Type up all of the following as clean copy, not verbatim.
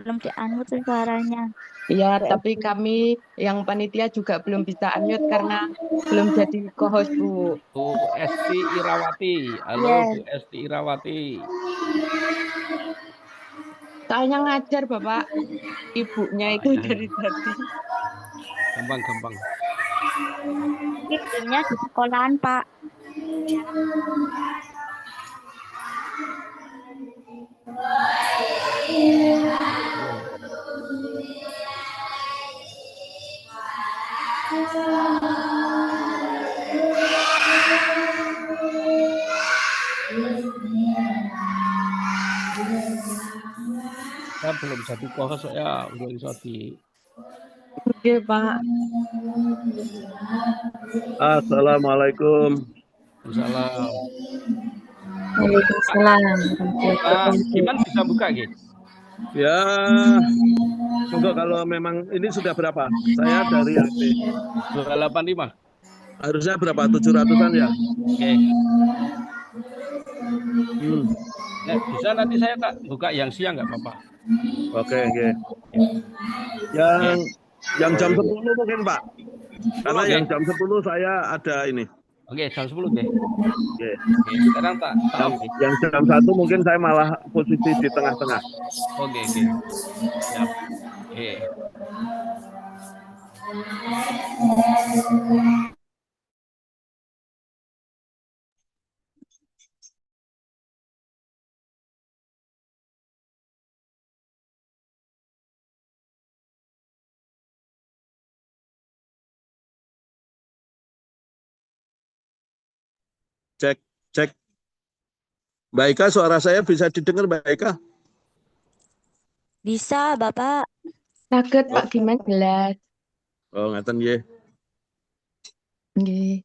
belum dianu tuh suaranya. Ya, tapi kami yang panitia juga belum bisa unmute karena belum jadi co-host, Bu. Bu Esti Irawati. Halo Bu Yes. Esti Irawati. Soalnya ngajar Bapak ibunya Ah, itu ya, ya. dari tadi. Gampang. Ini gamenya di sekolahan, Pak. Saya belum jadi co-host, saya belum jadi. Oke, Pak. Assalamualaikum. Salam. Waalaikumsalam. Pak Giman bisa buka gitu? Ya, monggo kalau memang ini sudah berapa? Saya dari HP. 285. Harusnya berapa? 700-an ya? Oke. Hmm. Nah, bisa nanti saya tak buka yang siang nggak apa-apa. Oke. Oke. Yang jam 10 mungkin, Pak. Karena 10, yang oke. jam 10 saya ada ini. Oke, jam 10, oke. Oke. Oke, sekarang tak Yang, off, oke. yang jam 1 mungkin saya malah posisi di tengah-tengah. Oke. Siap. Oke. Cek. Mbak Ika, suara saya bisa didengar, Mbak Ika? Bisa, Bapak. Saged Oh, Pak Giman jelas. oh ngaten nggih. Nggih.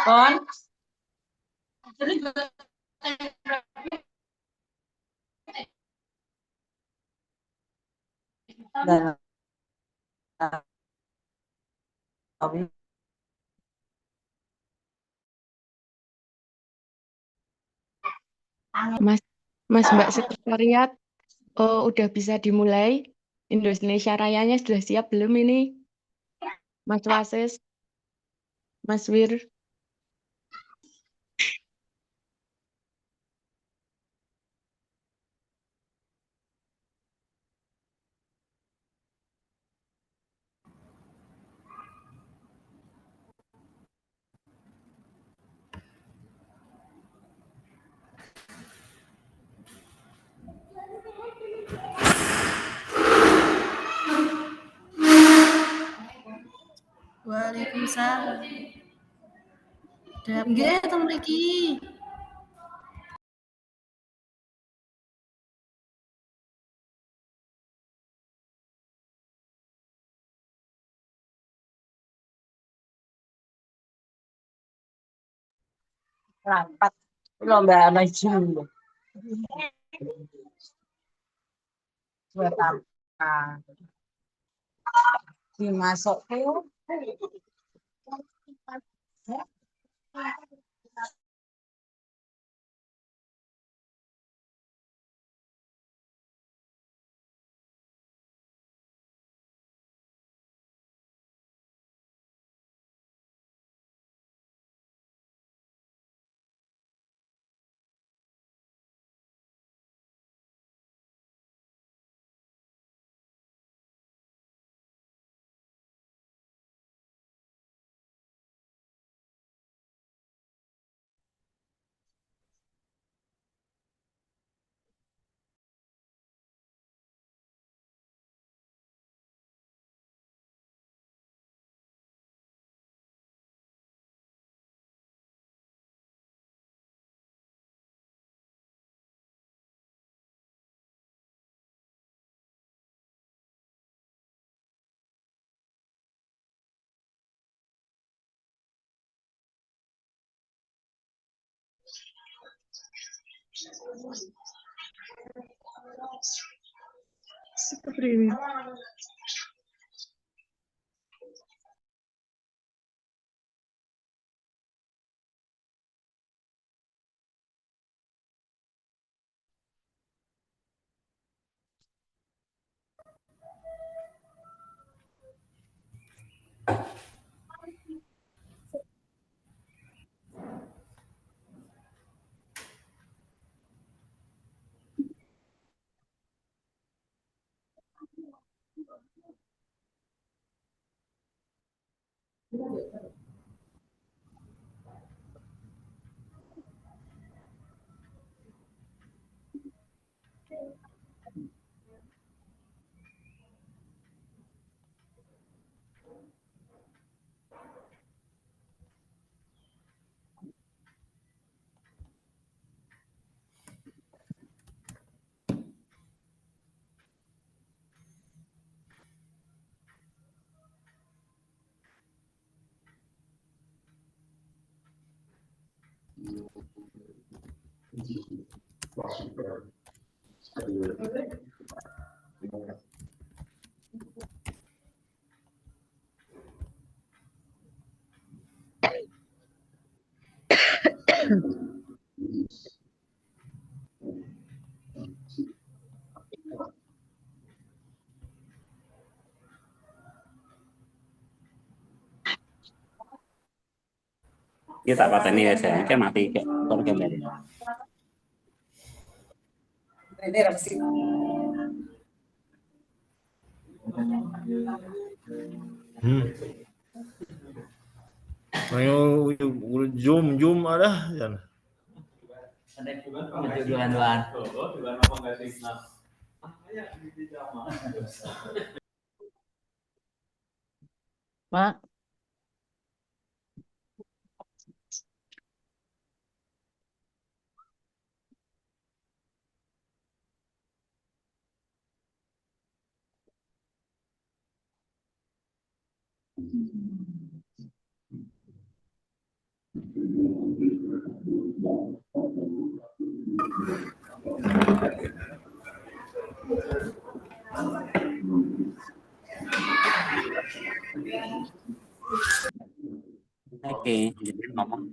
Kon. Mas, Mbak Sekretariat, udah bisa dimulai? Indonesia Rayanya sudah siap belum ini? Mas Wasis, Mas Wir. Waalaikumsalam. Nggih, teng mriki. Rapat lomba anak izin buat apa dimasuk Kita tak pateni ya saya, kayak mati kayak kalau gambar. Ini apa sih? Ayo, zoom ada kan. Duaan-duaan. Mak, Oke, jadi ngomong.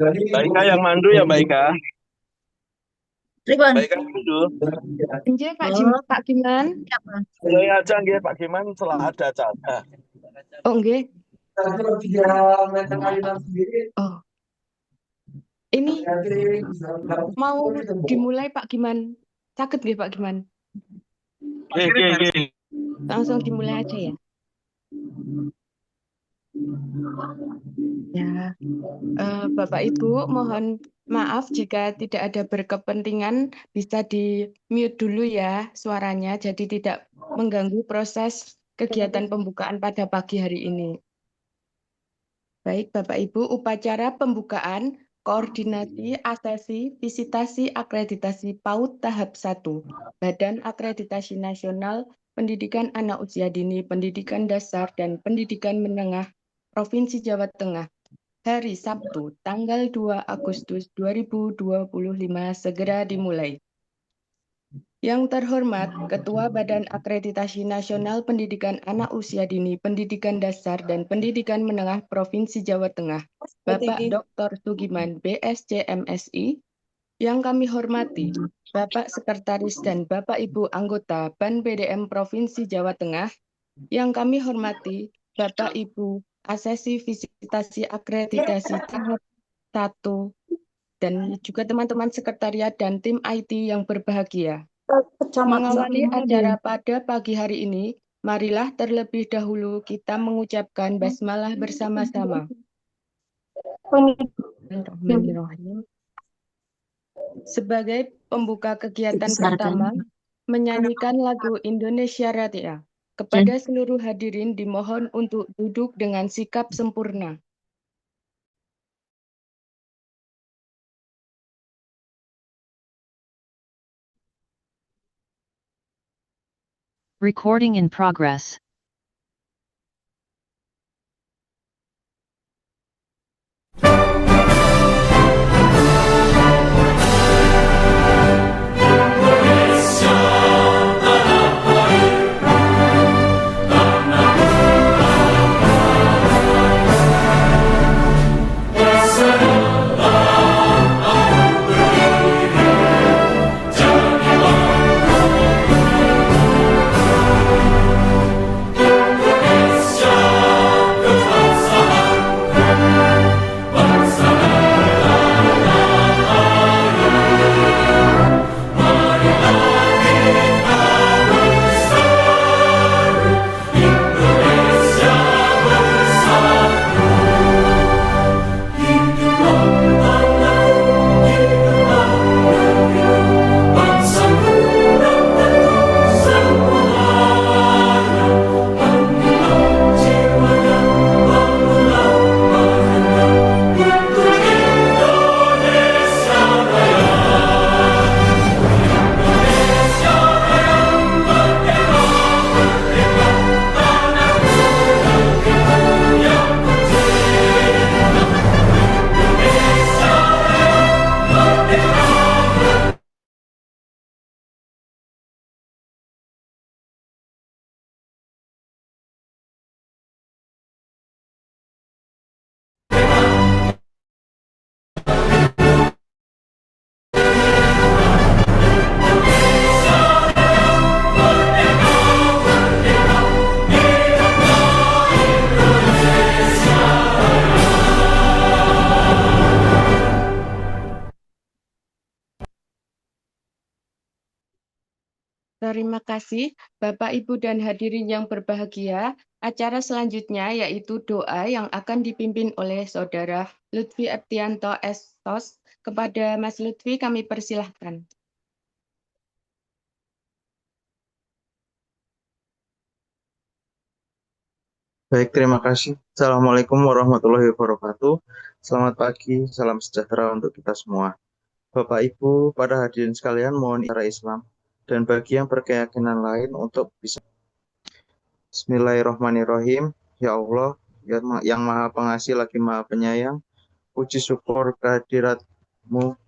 Mbak Ika yang mandu ya Mbak Ika? Ribon. Mbak Ika mandu. nggih Pak Giman. Mulai aja nggih Pak Giman setelah ada acara. Oh nggih. Oh. Ini mau dimulai Pak Giman. Sakit nggih Pak Giman? Oke. Langsung dimulai aja ya. Ya, Bapak Ibu mohon maaf jika tidak ada berkepentingan, bisa di mute dulu ya suaranya, jadi tidak mengganggu proses kegiatan pembukaan pada pagi hari ini. Baik Bapak Ibu, upacara pembukaan, koordinasi, asesi, visitasi, akreditasi PAUD tahap 1, Badan Akreditasi Nasional Pendidikan Anak Usia Dini, Pendidikan Dasar, dan Pendidikan Menengah Provinsi Jawa Tengah hari Sabtu, tanggal 2 Agustus 2025 segera dimulai. Yang terhormat, Ketua Badan Akreditasi Nasional Pendidikan Anak Usia Dini, Pendidikan Dasar, dan Pendidikan Menengah Provinsi Jawa Tengah, Bapak Dr. Sugiman, BSc MSI. Yang kami hormati, Bapak Sekretaris dan Bapak Ibu anggota BAN BDM Provinsi Jawa Tengah. Yang kami hormati, Bapak Ibu Asesi Visitasi Akreditasi tahap 1 dan juga teman-teman sekretariat dan tim IT yang berbahagia. Mengawali acara pada pagi hari ini, marilah terlebih dahulu kita mengucapkan basmalah bersama-sama. Bismillahirrahmanirrahim. Sebagai pembuka kegiatan pertama, menyanyikan lagu Indonesia Raya. Kepada seluruh hadirin dimohon untuk duduk dengan sikap sempurna. Recording in progress. Terima kasih, Bapak, Ibu, dan hadirin yang berbahagia. Acara selanjutnya yaitu doa yang akan dipimpin oleh Saudara Lutfi Eptianto Estos. Kepada Mas Lutfi kami persilahkan. Baik, terima kasih. Assalamualaikum warahmatullahi wabarakatuh. Selamat pagi, salam sejahtera untuk kita semua. Bapak Ibu, pada hadirin sekalian mohon secara Islam dan bagi yang berkeyakinan lain untuk bisa. Bismillahirrahmanirrahim. Ya Allah, yang Maha Pengasih lagi Maha Penyayang, puji syukur kehadirat-Mu.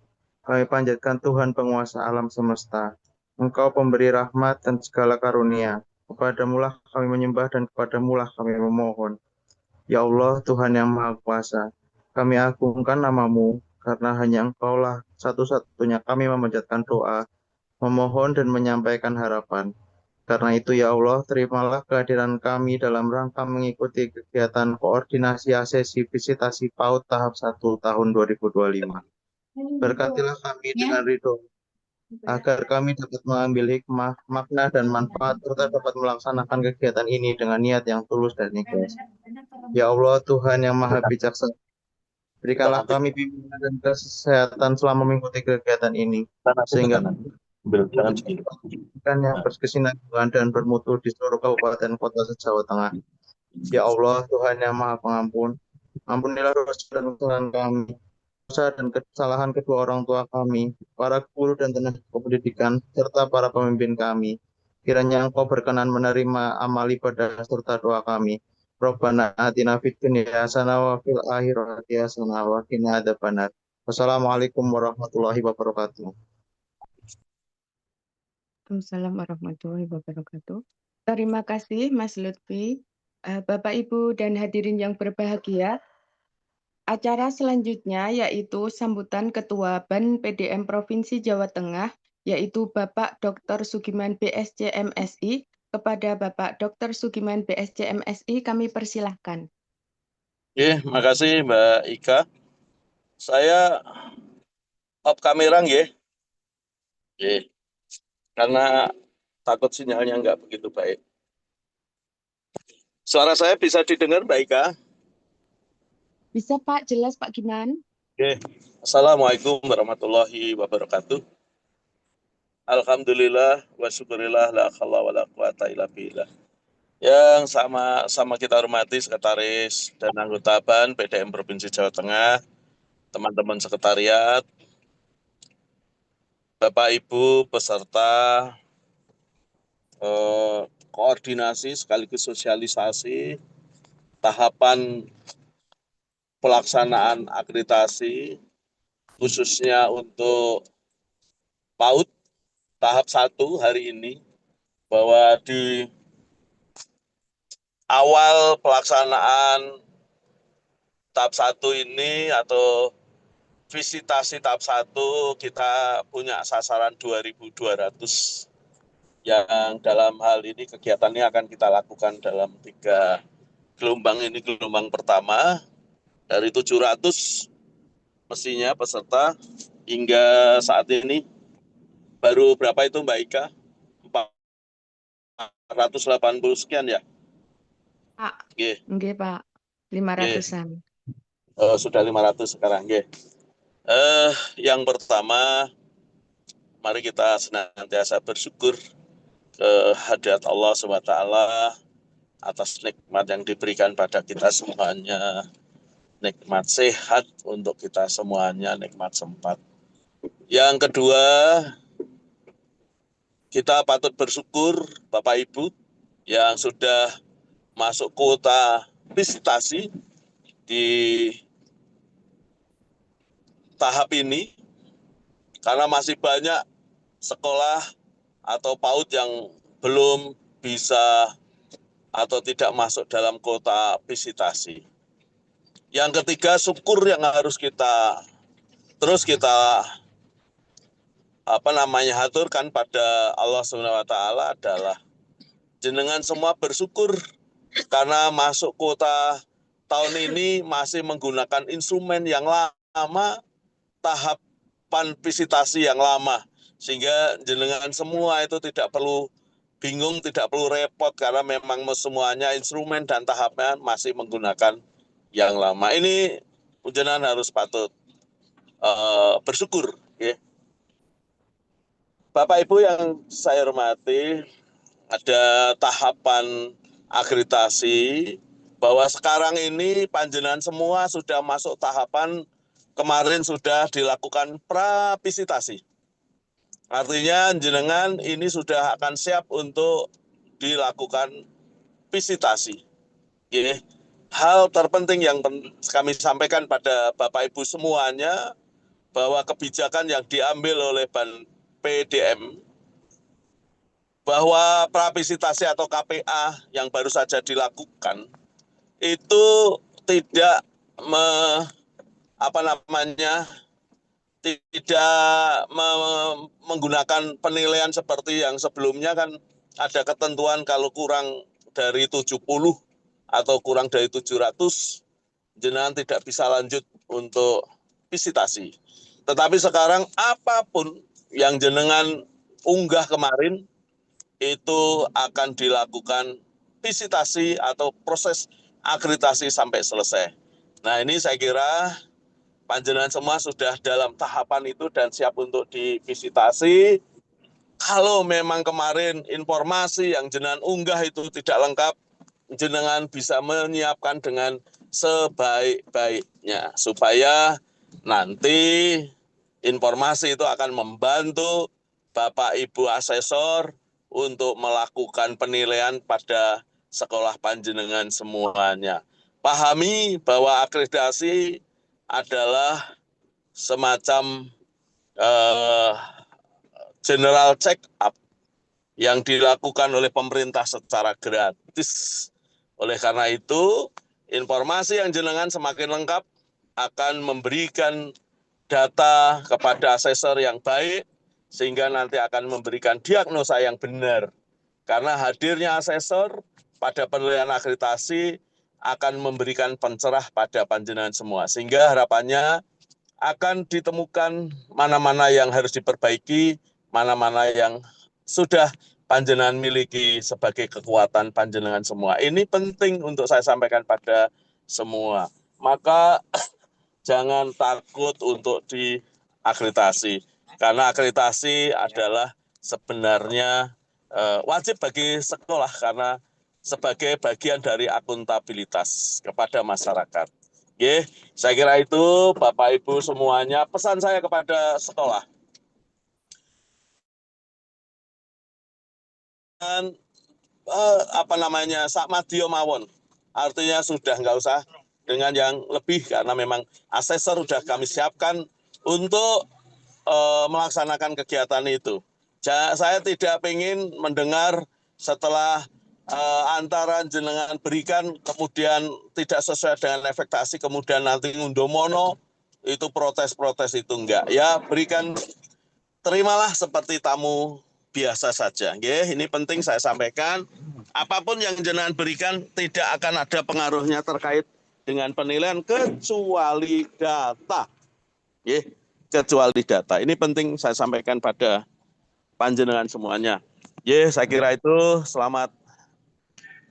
Kami panjatkan Tuhan penguasa alam semesta. Engkau pemberi rahmat dan segala karunia. Kepadamulah kami menyembah dan kepadamulah kami memohon. Ya Allah, Tuhan yang Maha Kuasa, kami agungkan nama-Mu, karena hanya Engkaulah satu-satunya kami memanjatkan doa, memohon dan menyampaikan harapan. Karena itu ya Allah, terimalah kehadiran kami dalam rangka mengikuti kegiatan koordinasi asesi visitasi PAUD tahap 1 tahun 2025. Berkatilah kami dengan ridho, agar kami dapat mengambil hikmah, makna, dan manfaat, serta dapat melaksanakan kegiatan ini dengan niat yang tulus dan ikhlas. Ya Allah, Tuhan yang Maha Bijaksana, berikanlah kami bimbingan dan kesehatan selama mengikuti kegiatan ini, sehingga pendidikan yang berkesinambungan dan bermutu di seluruh kabupaten kota se-Jawa Tengah. Ya Allah, Tuhan yang Maha Pengampun, ampunilah dosa dan kesalahan kami, dosa dan kesalahan kedua orang tua kami, para guru dan tenaga pendidikan, serta para pemimpin kami. Kiranya Engkau berkenan menerima amal ibadah serta doa kami. Rabbana atina fid dunya hasanah wa fil akhirati hasanah wa qina adzabannar. Wassalamualaikum warahmatullahi wabarakatuh. Waalaikumsalam warahmatullahi wabarakatuh. Terima kasih Mas Lutfi. Bapak, Ibu, dan hadirin yang berbahagia. Acara selanjutnya yaitu sambutan Ketua BAN PDM Provinsi Jawa Tengah, yaitu Bapak Dr. Sugiman BSc MSI. Kepada Bapak Dr. Sugiman BSc MSI, kami persilahkan. Oke, makasih Mbak Ika. Saya off kamera nggih. Oke. Karena takut sinyalnya nggak begitu baik. Suara saya bisa didengar Mbak Ika? Bisa Pak, jelas Pak Giman? Oke. Assalamualaikum warahmatullahi wabarakatuh. Alhamdulillah wa syukurillah la haula wala quwata illa billah. Yang sama kita hormati Sekretaris dan anggota BAN PDM Provinsi Jawa Tengah, teman-teman sekretariat, Bapak Ibu peserta koordinasi sekaligus sosialisasi tahapan pelaksanaan akreditasi khususnya untuk PAUD tahap 1 hari ini, bahwa di awal pelaksanaan tahap 1 ini atau visitasi tahap 1 kita punya sasaran 2.200 yang dalam hal ini kegiatannya akan kita lakukan dalam 3 gelombang. Ini gelombang pertama dari 700 mestinya peserta hingga saat ini baru berapa itu Mbak Ika? 480 sekian ya? Pak, Nggih. nggih Pak, 500-an. Sudah 500 sekarang. Nggih. Yang pertama, mari kita senantiasa bersyukur kehadirat Allah SWT atas nikmat yang diberikan pada kita semuanya. Nikmat sehat untuk kita semuanya, nikmat sempat. Yang kedua, kita patut bersyukur Bapak Ibu yang sudah masuk kuota visitasi di tahap ini, karena masih banyak sekolah atau PAUD yang belum bisa atau tidak masuk dalam kuota visitasi. Yang ketiga, syukur yang harus kita haturkan pada Allah SWT adalah jenengan semua bersyukur karena masuk kuota tahun ini masih menggunakan instrumen yang lama, tahapan visitasi yang lama, sehingga jenengan semua itu tidak perlu bingung, tidak perlu repot karena memang semuanya instrumen dan tahapnya masih menggunakan yang lama. Ini jenengan harus patut bersyukur. Okay. Bapak Ibu yang saya hormati, ada tahapan akreditasi bahwa sekarang ini panjenengan semua sudah masuk tahapan, kemarin sudah dilakukan pravisitasi. Artinya jenengan ini sudah akan siap untuk dilakukan visitasi. Ini hal terpenting yang kami sampaikan pada Bapak Ibu semuanya, bahwa kebijakan yang diambil oleh BAN PDM bahwa pravisitasi atau KPA yang baru saja dilakukan itu tidak menggunakan penilaian seperti yang sebelumnya. Kan ada ketentuan kalau kurang dari 70 atau kurang dari 700 jenengan tidak bisa lanjut untuk visitasi. Tetapi sekarang apapun yang jenengan unggah kemarin itu akan dilakukan visitasi atau proses akreditasi sampai selesai. Nah, ini saya kira panjenengan semua sudah dalam tahapan itu dan siap untuk divisitasi. Kalau memang kemarin informasi yang jenengan unggah itu tidak lengkap, jenengan bisa menyiapkan dengan sebaik-baiknya supaya nanti informasi itu akan membantu Bapak Ibu asesor untuk melakukan penilaian pada sekolah panjenengan semuanya. Pahami bahwa akreditasi adalah semacam general check up yang dilakukan oleh pemerintah secara gratis. Oleh karena itu, informasi yang jenengan semakin lengkap akan memberikan data kepada asesor yang baik, sehingga nanti akan memberikan diagnosa yang benar. Karena hadirnya asesor pada penilaian akreditasi akan memberikan pencerah pada panjenengan semua. Sehingga harapannya akan ditemukan mana-mana yang harus diperbaiki, mana-mana yang sudah panjenengan miliki sebagai kekuatan panjenengan semua. Ini penting untuk saya sampaikan pada semua. Maka jangan takut untuk diakreditasi, karena akreditasi adalah sebenarnya wajib bagi sekolah karena sebagai bagian dari akuntabilitas kepada masyarakat. Oke, saya kira itu Bapak Ibu semuanya pesan saya kepada sekolah. Dan sak madio mawon, artinya sudah nggak usah dengan yang lebih karena memang asesor sudah kami siapkan untuk melaksanakan kegiatan itu. Saya tidak ingin mendengar setelah antara jenengan berikan kemudian tidak sesuai dengan ekspektasi, kemudian nanti ngundomono itu protes-protes itu enggak. Ya, berikan, terimalah seperti tamu biasa saja. Ini penting saya sampaikan. Apapun yang jenengan berikan tidak akan ada pengaruhnya terkait dengan penilaian kecuali data. Kecuali data. Ini penting saya sampaikan pada panjenengan semuanya. Saya kira itu. Selamat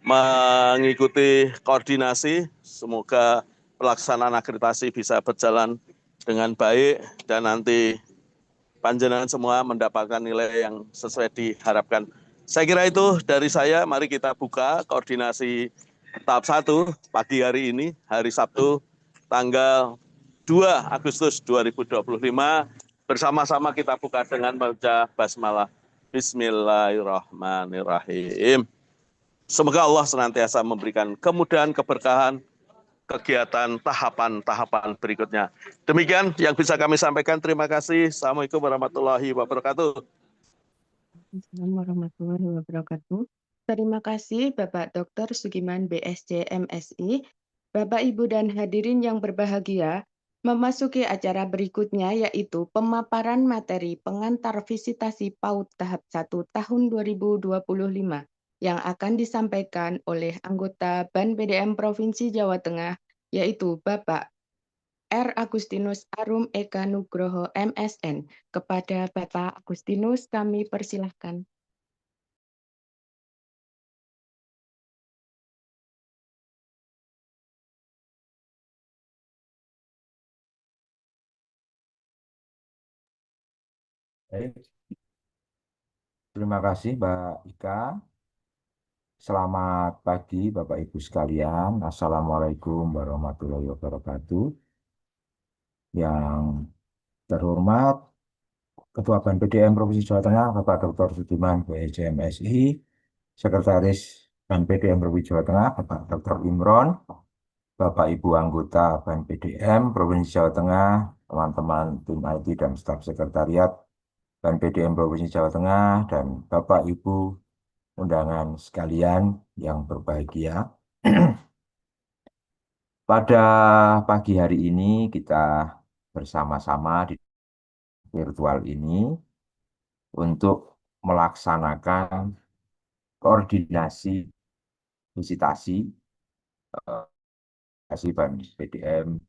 mengikuti koordinasi. Semoga pelaksanaan akreditasi bisa berjalan dengan baik dan nanti panjenengan semua mendapatkan nilai yang sesuai diharapkan. Saya kira itu dari saya. Mari kita buka koordinasi tahap 1 pagi hari ini, hari Sabtu, tanggal 2 Agustus 2025. Bersama-sama kita buka dengan membaca basmalah. Bismillahirrahmanirrahim. Semoga Allah senantiasa memberikan kemudahan, keberkahan, kegiatan tahapan-tahapan berikutnya. Demikian yang bisa kami sampaikan. Terima kasih. Assalamualaikum warahmatullahi wabarakatuh. Assalamualaikum warahmatullahi wabarakatuh. Terima kasih Bapak Dr. Sugiman BSc MSI. Bapak, Ibu, dan hadirin yang berbahagia, memasuki acara berikutnya yaitu pemaparan materi pengantar visitasi PAUD tahap 1 tahun 2025 yang akan disampaikan oleh anggota BAN PDM Provinsi Jawa Tengah yaitu Bapak R. Agustinus Arum Eka Nugroho MSN. Kepada Bapak Agustinus kami persilahkan. Baik. Terima kasih Mbak Ika. Selamat pagi Bapak Ibu sekalian. Assalamualaikum warahmatullahi wabarakatuh. Yang terhormat Ketua BAN PDM Provinsi Jawa Tengah Bapak Dr. Sugiman BSc MSI, Sekretaris BAN PDM Provinsi Jawa Tengah Bapak Dr. Imron, Bapak Ibu anggota BAN PDM Provinsi Jawa Tengah, teman-teman tim IT dan staf sekretariat BAN PDM Provinsi Jawa Tengah, dan Bapak Ibu undangan sekalian yang berbahagia. Pada pagi hari ini kita bersama-sama di virtual ini untuk melaksanakan koordinasi visitasi BAN PDM.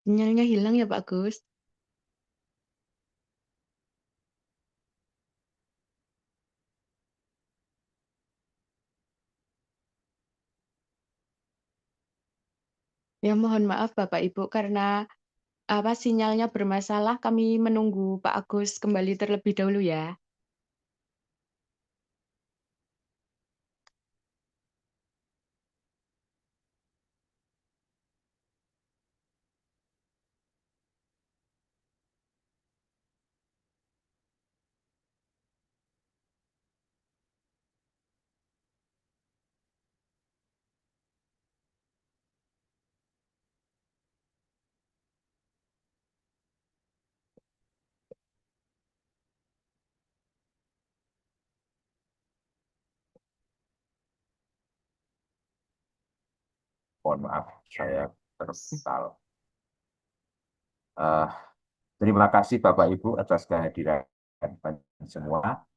Sinyalnya hilang ya Pak Gus. Ya mohon maaf Bapak Ibu karena sinyalnya bermasalah, kami menunggu Pak Agus kembali terlebih dahulu ya. Mohon maaf, saya terpental. Terima kasih Bapak Ibu atas kehadiran semua.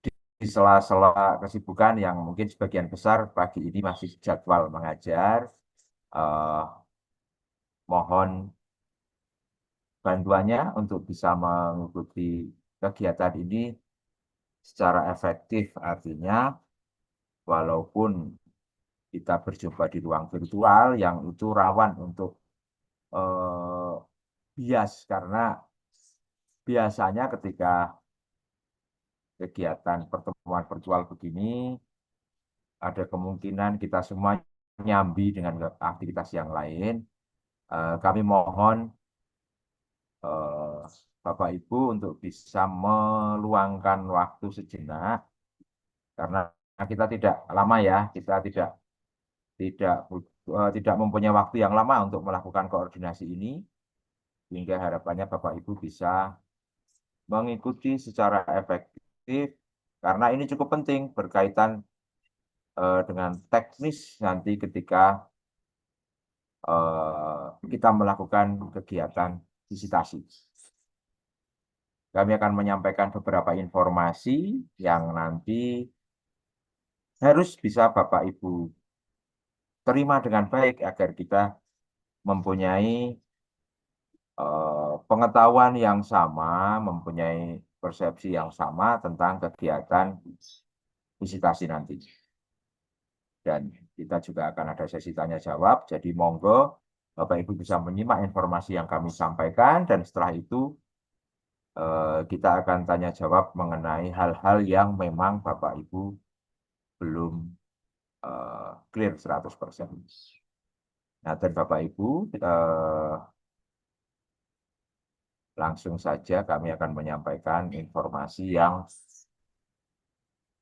Di sela-sela kesibukan yang mungkin sebagian besar pagi ini masih jadwal mengajar, mohon bantuannya untuk bisa mengikuti kegiatan ini secara efektif. Artinya, walaupun kita berjumpa di ruang virtual yang itu rawan untuk bias, karena biasanya ketika kegiatan pertemuan virtual begini, ada kemungkinan kita semua nyambi dengan aktivitas yang lain. Kami mohon Bapak Ibu untuk bisa meluangkan waktu sejenak, karena kita tidak lama ya, kita tidak mempunyai waktu yang lama untuk melakukan koordinasi ini, sehingga harapannya Bapak Ibu bisa mengikuti secara efektif, karena ini cukup penting berkaitan dengan teknis nanti ketika kita melakukan kegiatan visitasi. Kami akan menyampaikan beberapa informasi yang nanti harus bisa Bapak Ibu terima dengan baik agar kita mempunyai pengetahuan yang sama, mempunyai persepsi yang sama tentang kegiatan visitasi nanti. Dan kita juga akan ada sesi tanya jawab, jadi monggo Bapak Ibu bisa menyimak informasi yang kami sampaikan, dan setelah itu kita akan tanya jawab mengenai hal-hal yang memang Bapak Ibu belum clear 100%. Nah, dan Bapak Ibu, langsung saja kami akan menyampaikan informasi yang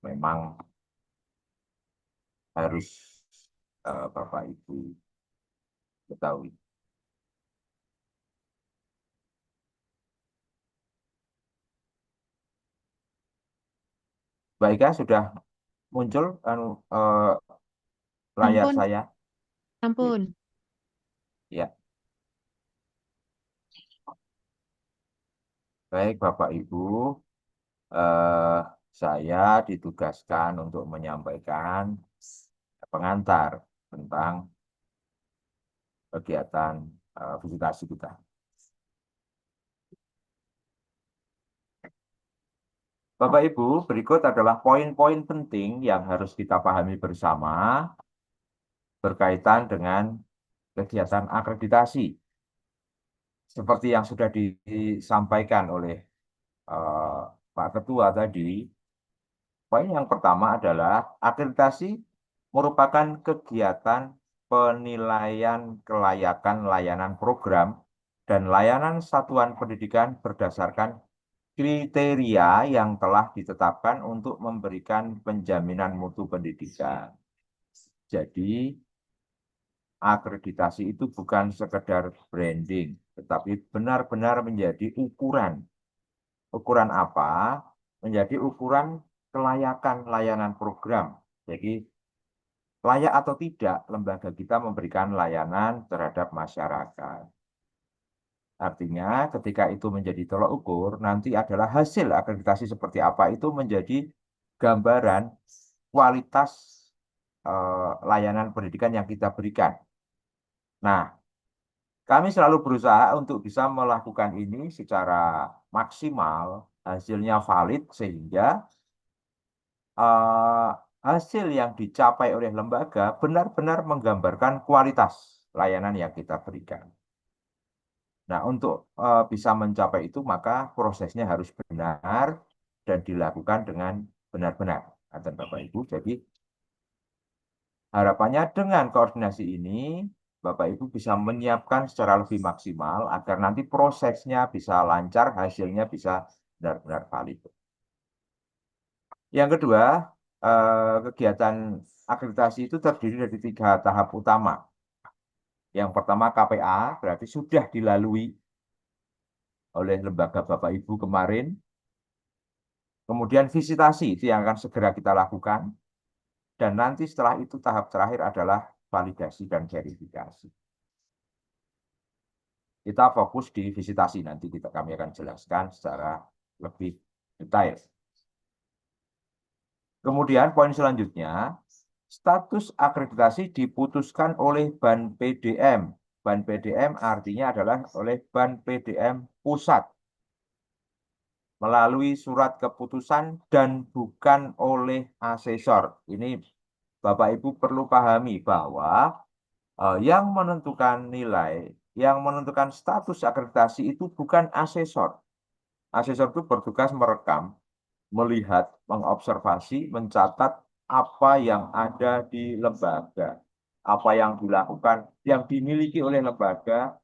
memang harus Bapak Ibu ketahui. Baik, sudah muncul layar Ampun. saya. Ampun. Ya. Baik, Bapak Ibu, saya ditugaskan untuk menyampaikan pengantar tentang kegiatan visitasi kita. Bapak Ibu, berikut adalah poin-poin penting yang harus kita pahami bersama berkaitan dengan kegiatan akreditasi. Seperti yang sudah disampaikan oleh Pak Ketua tadi, poin yang pertama adalah akreditasi merupakan kegiatan penilaian kelayakan layanan program dan layanan satuan pendidikan berdasarkan kriteria yang telah ditetapkan untuk memberikan penjaminan mutu pendidikan. Jadi, akreditasi itu bukan sekedar branding, tetapi benar-benar menjadi ukuran. Ukuran apa? Menjadi ukuran kelayakan layanan program. Jadi, layak atau tidak lembaga kita memberikan layanan terhadap masyarakat. Artinya, ketika itu menjadi tolak ukur, nanti adalah hasil akreditasi seperti apa itu menjadi gambaran kualitas layanan pendidikan yang kita berikan. Nah, kami selalu berusaha untuk bisa melakukan ini secara maksimal, hasilnya valid, sehingga hasil yang dicapai oleh lembaga benar-benar menggambarkan kualitas layanan yang kita berikan. Nah, untuk bisa mencapai itu, maka prosesnya harus benar dan dilakukan dengan benar-benar. Dan Bapak Ibu, jadi harapannya dengan koordinasi ini, Bapak Ibu bisa menyiapkan secara lebih maksimal agar nanti prosesnya bisa lancar, hasilnya bisa benar-benar valid. Yang kedua, kegiatan akreditasi itu terdiri dari 3 tahap utama. Yang pertama KPA, berarti sudah dilalui oleh lembaga Bapak Ibu kemarin. Kemudian visitasi, itu yang akan segera kita lakukan. Dan nanti setelah itu tahap terakhir adalah validasi dan verifikasi. Kita fokus di visitasi, nanti kami akan jelaskan secara lebih detail. Kemudian poin selanjutnya, status akreditasi diputuskan oleh BAN PDM. BAN PDM artinya adalah oleh BAN PDM pusat melalui surat keputusan dan bukan oleh asesor. Ini Bapak Ibu perlu pahami bahwa yang menentukan nilai, yang menentukan status akreditasi itu bukan asesor. Asesor itu bertugas merekam, melihat, mengobservasi, mencatat apa yang ada di lembaga, apa yang dilakukan, yang dimiliki oleh lembaga,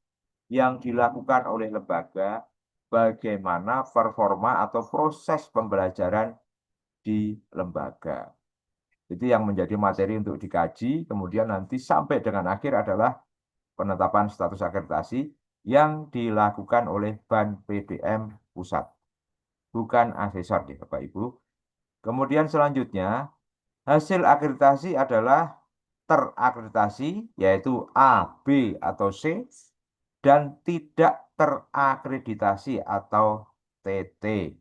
yang dilakukan oleh lembaga, bagaimana performa atau proses pembelajaran di lembaga. Itu yang menjadi materi untuk dikaji, kemudian nanti sampai dengan akhir adalah penetapan status akreditasi yang dilakukan oleh BAN PDM pusat, bukan asesor ya Bapak Ibu. Kemudian selanjutnya, hasil akreditasi adalah terakreditasi, yaitu A, B, atau C, dan tidak terakreditasi atau TT.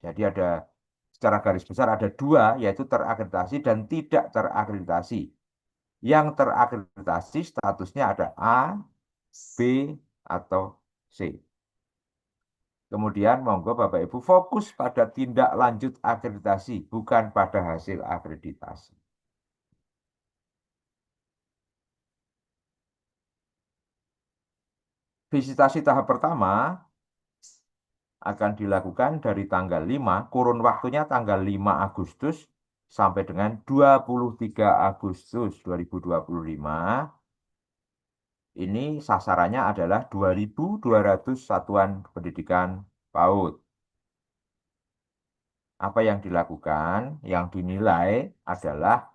Jadi ada secara garis besar ada dua, yaitu terakreditasi dan tidak terakreditasi. Yang terakreditasi statusnya ada A, B, atau C. Kemudian monggo Bapak Ibu fokus pada tindak lanjut akreditasi, bukan pada hasil akreditasi. Visitasi tahap pertama akan dilakukan dari tanggal 5, kurun waktunya tanggal 5 Agustus sampai dengan 23 Agustus 2025. Ini sasarannya adalah 2.200 satuan pendidikan PAUD. Apa yang dilakukan? Yang dinilai adalah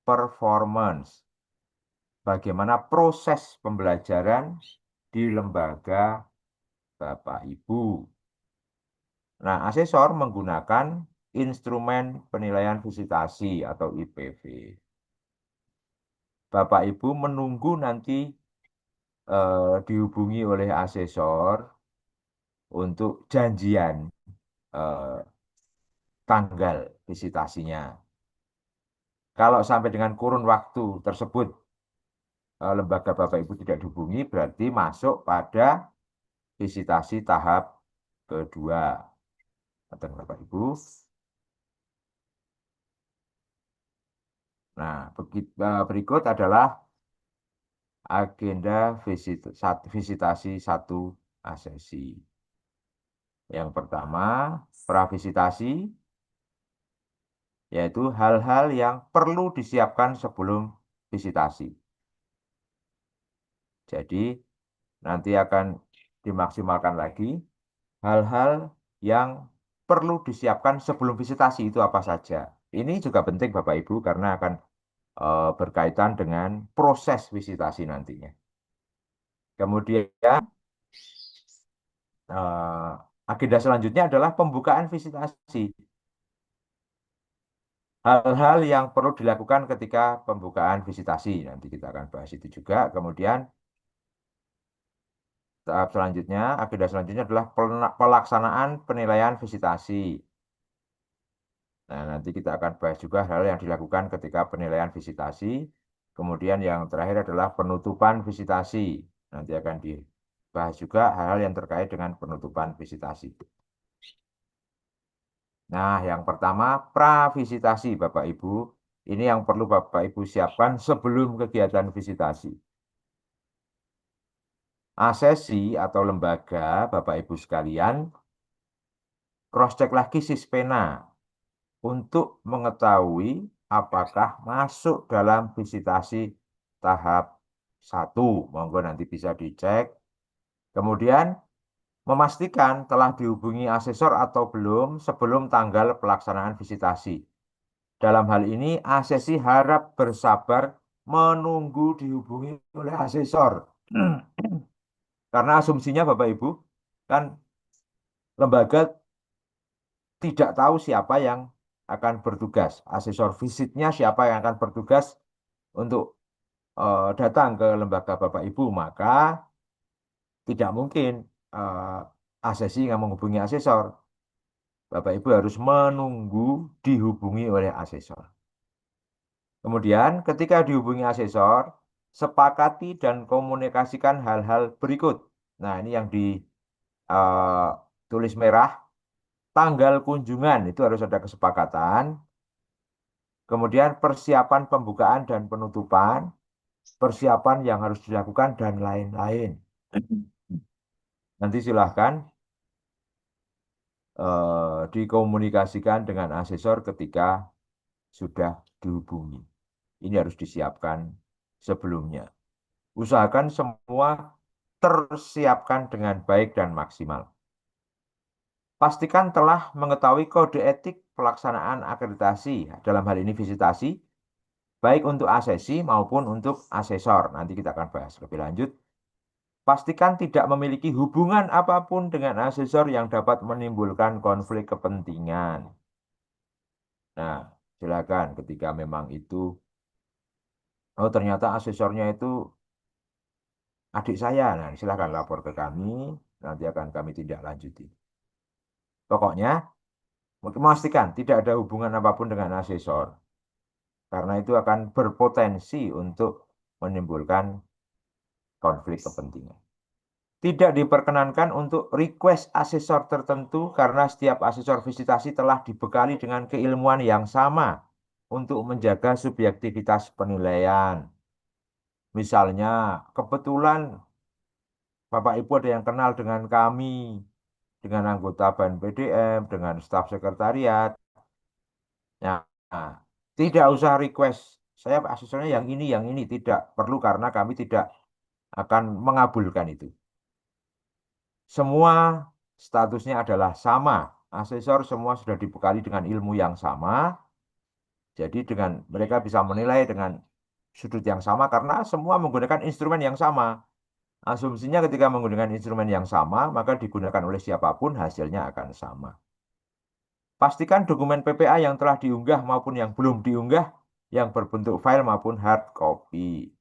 performance. Bagaimana proses pembelajaran di lembaga Bapak Ibu. Nah, asesor menggunakan instrumen penilaian visitasi atau IPV. Bapak Ibu menunggu nanti dihubungi oleh asesor untuk janjian tanggal visitasinya. Kalau sampai dengan kurun waktu tersebut lembaga Bapak Ibu tidak dihubungi, berarti masuk pada visitasi tahap kedua. Bapak Ibu. Nah, berikut adalah agenda visitasi 1 asesi. Yang pertama, pravisitasi, yaitu hal-hal yang perlu disiapkan sebelum visitasi. Jadi, nanti akan dimaksimalkan lagi hal-hal yang perlu disiapkan sebelum visitasi itu apa saja. Ini juga penting Bapak Ibu karena akan berkaitan dengan proses visitasi nantinya. Kemudian agenda selanjutnya adalah pembukaan visitasi. Hal-hal yang perlu dilakukan ketika pembukaan visitasi. Nanti kita akan bahas itu juga. Kemudian tahap selanjutnya, agenda selanjutnya adalah pelaksanaan penilaian visitasi. Nah, nanti kita akan bahas juga hal yang dilakukan ketika penilaian visitasi. Kemudian yang terakhir adalah penutupan visitasi. Nanti akan dibahas juga hal-hal yang terkait dengan penutupan visitasi. Nah, yang pertama, pravisitasi Bapak Ibu. Ini yang perlu Bapak Ibu siapkan sebelum kegiatan visitasi. Asesi atau lembaga Bapak Ibu sekalian, cross-check lagi Sispena untuk mengetahui apakah masuk dalam visitasi tahap 1. Monggo nanti bisa dicek. Kemudian memastikan telah dihubungi asesor atau belum sebelum tanggal pelaksanaan visitasi. Dalam hal ini, asesi harap bersabar menunggu dihubungi oleh asesor. Karena asumsinya Bapak Ibu, kan lembaga tidak tahu siapa yang akan bertugas. Asesor visitnya siapa yang akan bertugas untuk datang ke lembaga Bapak Ibu, maka tidak mungkin asesi nggak menghubungi asesor. Bapak Ibu harus menunggu dihubungi oleh asesor. Kemudian ketika dihubungi asesor, sepakati dan komunikasikan hal-hal berikut. Nah, ini yang tulis merah, tanggal kunjungan itu harus ada kesepakatan. Kemudian persiapan pembukaan dan penutupan, persiapan yang harus dilakukan, dan lain-lain. Nanti silahkan dikomunikasikan dengan asesor ketika sudah dihubungi. Ini harus disiapkan sebelumnya. Usahakan semua tersiapkan dengan baik dan maksimal. Pastikan telah mengetahui kode etik pelaksanaan akreditasi, dalam hal ini visitasi, baik untuk asesi maupun untuk asesor. Nanti kita akan bahas lebih lanjut. Pastikan tidak memiliki hubungan apapun dengan asesor yang dapat menimbulkan konflik kepentingan. Nah, silakan ketika memang itu, oh ternyata asesornya itu adik saya, nah silakan lapor ke kami, nanti akan kami tindak lanjuti. Pokoknya, memastikan tidak ada hubungan apapun dengan asesor, karena itu akan berpotensi untuk menimbulkan konflik kepentingan. Tidak diperkenankan untuk request asesor tertentu karena setiap asesor visitasi telah dibekali dengan keilmuan yang sama untuk menjaga subjektivitas penilaian. Misalnya, kebetulan Bapak Ibu ada yang kenal dengan kami, dengan anggota BAN PDM, dengan staf sekretariat. Nah, tidak usah request, saya asesornya yang ini, tidak perlu karena kami tidak akan mengabulkan itu. Semua statusnya adalah sama. Asesor semua sudah dibekali dengan ilmu yang sama. Jadi dengan mereka bisa menilai dengan sudut yang sama karena semua menggunakan instrumen yang sama. Asumsinya ketika menggunakan instrumen yang sama, maka digunakan oleh siapapun hasilnya akan sama. Pastikan dokumen PPA yang telah diunggah maupun yang belum diunggah, yang berbentuk file maupun hard copy.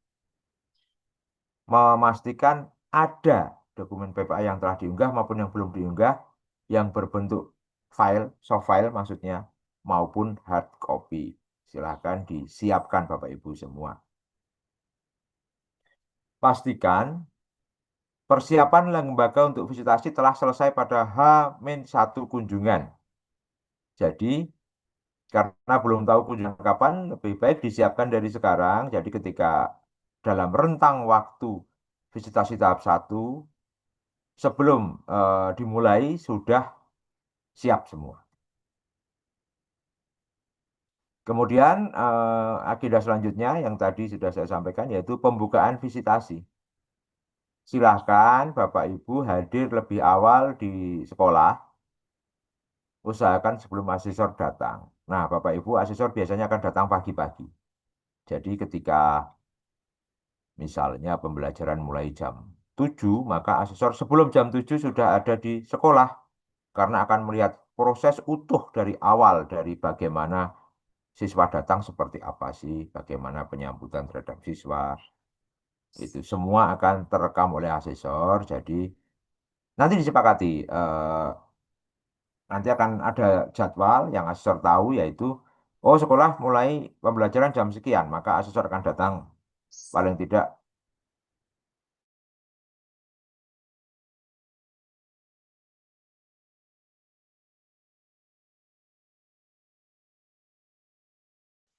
Memastikan ada dokumen PPA yang telah diunggah maupun yang belum diunggah, yang berbentuk file, soft file maksudnya, maupun hard copy. Silakan disiapkan Bapak Ibu semua. Pastikan persiapan lembaga untuk visitasi telah selesai pada H-1 kunjungan. Jadi, karena belum tahu kunjungan kapan, lebih baik disiapkan dari sekarang. Jadi ketika dalam rentang waktu visitasi tahap 1, sebelum dimulai sudah siap semua. Kemudian agenda selanjutnya yang tadi sudah saya sampaikan yaitu pembukaan visitasi. Silahkan Bapak Ibu hadir lebih awal di sekolah, usahakan sebelum asesor datang. Nah, Bapak Ibu asesor biasanya akan datang pagi-pagi. Jadi ketika misalnya pembelajaran mulai jam 7, maka asesor sebelum jam 7 sudah ada di sekolah. Karena akan melihat proses utuh dari awal, dari bagaimana siswa datang seperti apa sih, bagaimana penyambutan terhadap siswa. Itu semua akan terekam oleh asesor. Jadi nanti disepakati, nanti akan ada jadwal yang asesor tahu yaitu, oh sekolah mulai pembelajaran jam sekian, maka asesor akan datang paling tidak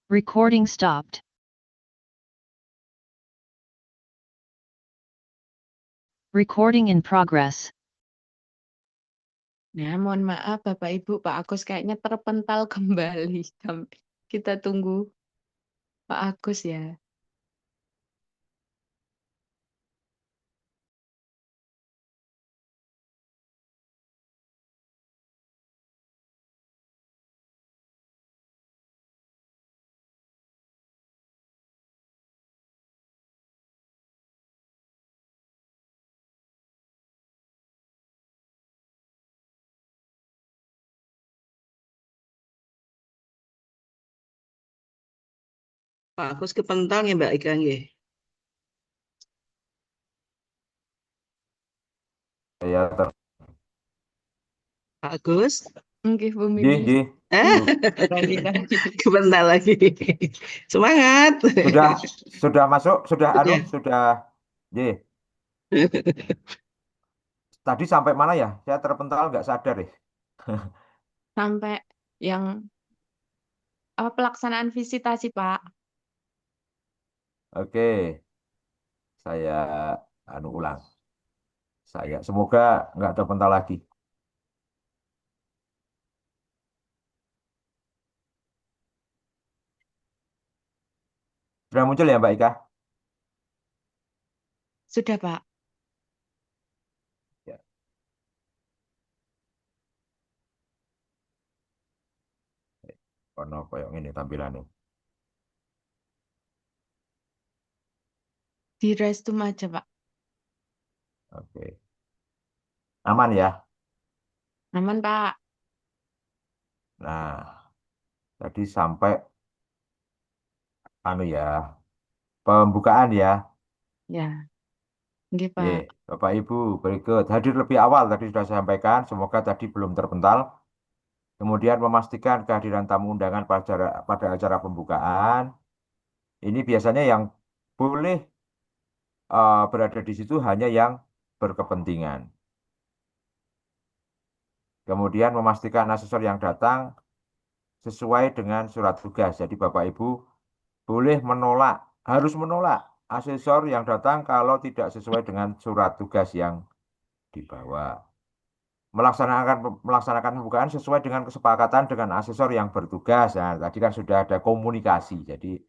Recording stopped. Recording in progress. Nah, mohon maaf Bapak Ibu, Pak Agus kayaknya terpental kembali. Kita tunggu Pak Agus ya. Pak Agus kepental ya Mbak Ika nggih. Saya ter Pak Agus. Nggih, Bu Nggih, Mimi. nggih. Eh, Lagi. Sebentar lagi. Semangat. Sudah masuk, sudah nggih. Tadi sampai mana ya? Saya terpental nggak sadar ya. Sampai yang pelaksanaan visitasi, Pak. Oke. Saya ulang. Saya semoga nggak terpental lagi. Sudah muncul ya Mbak Ika? Sudah, Pak. Ya. Kono koyong ini tampilannya. Di restum aja, Pak. Oke. Aman ya? Aman, Pak. Nah, tadi sampai pembukaan ya. Ya. Nggih, Pak. Ye, Bapak Ibu, berikut hadir lebih awal tadi sudah saya sampaikan, semoga tadi belum terpental. Kemudian memastikan kehadiran tamu undangan pada acara pembukaan. Ini biasanya yang boleh berada di situ hanya yang berkepentingan. Kemudian memastikan asesor yang datang sesuai dengan surat tugas. Jadi Bapak Ibu boleh harus menolak asesor yang datang kalau tidak sesuai dengan surat tugas yang dibawa. Melaksanakan pembukaan sesuai dengan kesepakatan dengan asesor yang bertugas. Nah, tadi kan sudah ada komunikasi. Jadi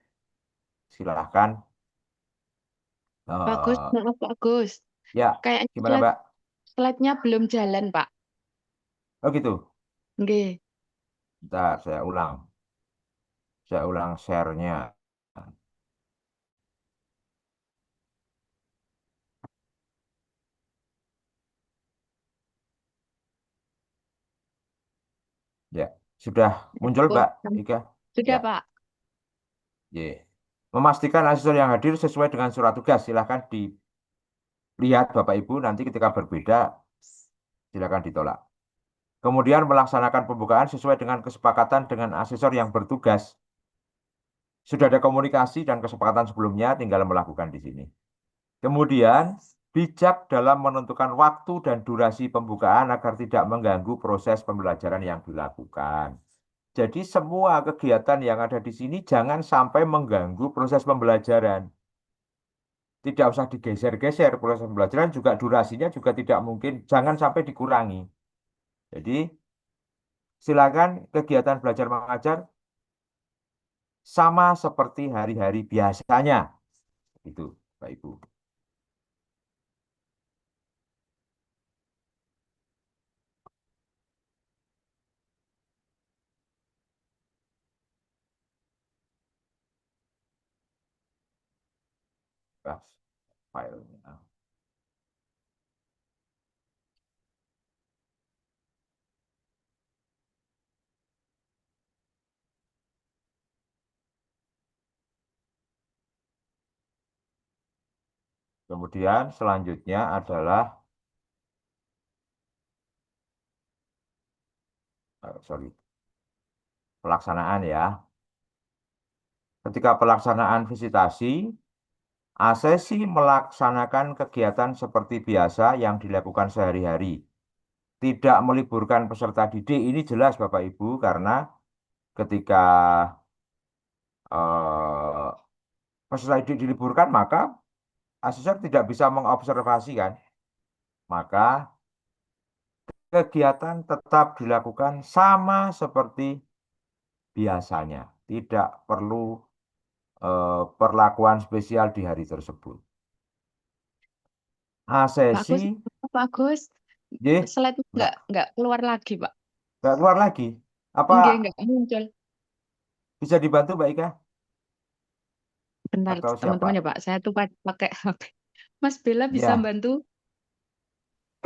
silahkan. Bagus, maaf Pak Gus. Ya, Kayaknya gimana Mbak? slide-nya belum jalan, Pak. Oh gitu. Nggih. Bentar, saya ulang. Saya ulang share-nya. Ya, sudah muncul Mbak Ika? Sudah, Ya. Pak. Memastikan asesor yang hadir sesuai dengan surat tugas. Silahkan dilihat Bapak Ibu, nanti ketika berbeda, silahkan ditolak. Kemudian melaksanakan pembukaan sesuai dengan kesepakatan dengan asesor yang bertugas. Sudah ada komunikasi dan kesepakatan sebelumnya, tinggal melakukan di sini. Kemudian, bijak dalam menentukan waktu dan durasi pembukaan agar tidak mengganggu proses pembelajaran yang dilakukan. Jadi semua kegiatan yang ada di sini jangan sampai mengganggu proses pembelajaran. Tidak usah digeser-geser proses pembelajaran, juga durasinya juga tidak mungkin, jangan sampai dikurangi. Jadi silakan kegiatan belajar mengajar sama seperti hari-hari biasanya. Itu, Pak Ibu. Filenya. Kemudian selanjutnya adalah pelaksanaan ya. Ketika pelaksanaan visitasi, asesi melaksanakan kegiatan seperti biasa yang dilakukan sehari-hari. Tidak meliburkan peserta didik, ini jelas Bapak Ibu, karena ketika peserta didik diliburkan, maka asesor tidak bisa mengobservasi kan. Maka kegiatan tetap dilakukan sama seperti biasanya. Tidak perlu perlakuan spesial di hari tersebut. Asesi, Pak Gus, slide nggak keluar lagi, Pak. Nggak keluar lagi? Apa? Nggak muncul. Bisa dibantu, Mbak Ika? Bentar, teman-teman ya, Pak. Saya tuh pakai HP. Mas Bella bisa bantu?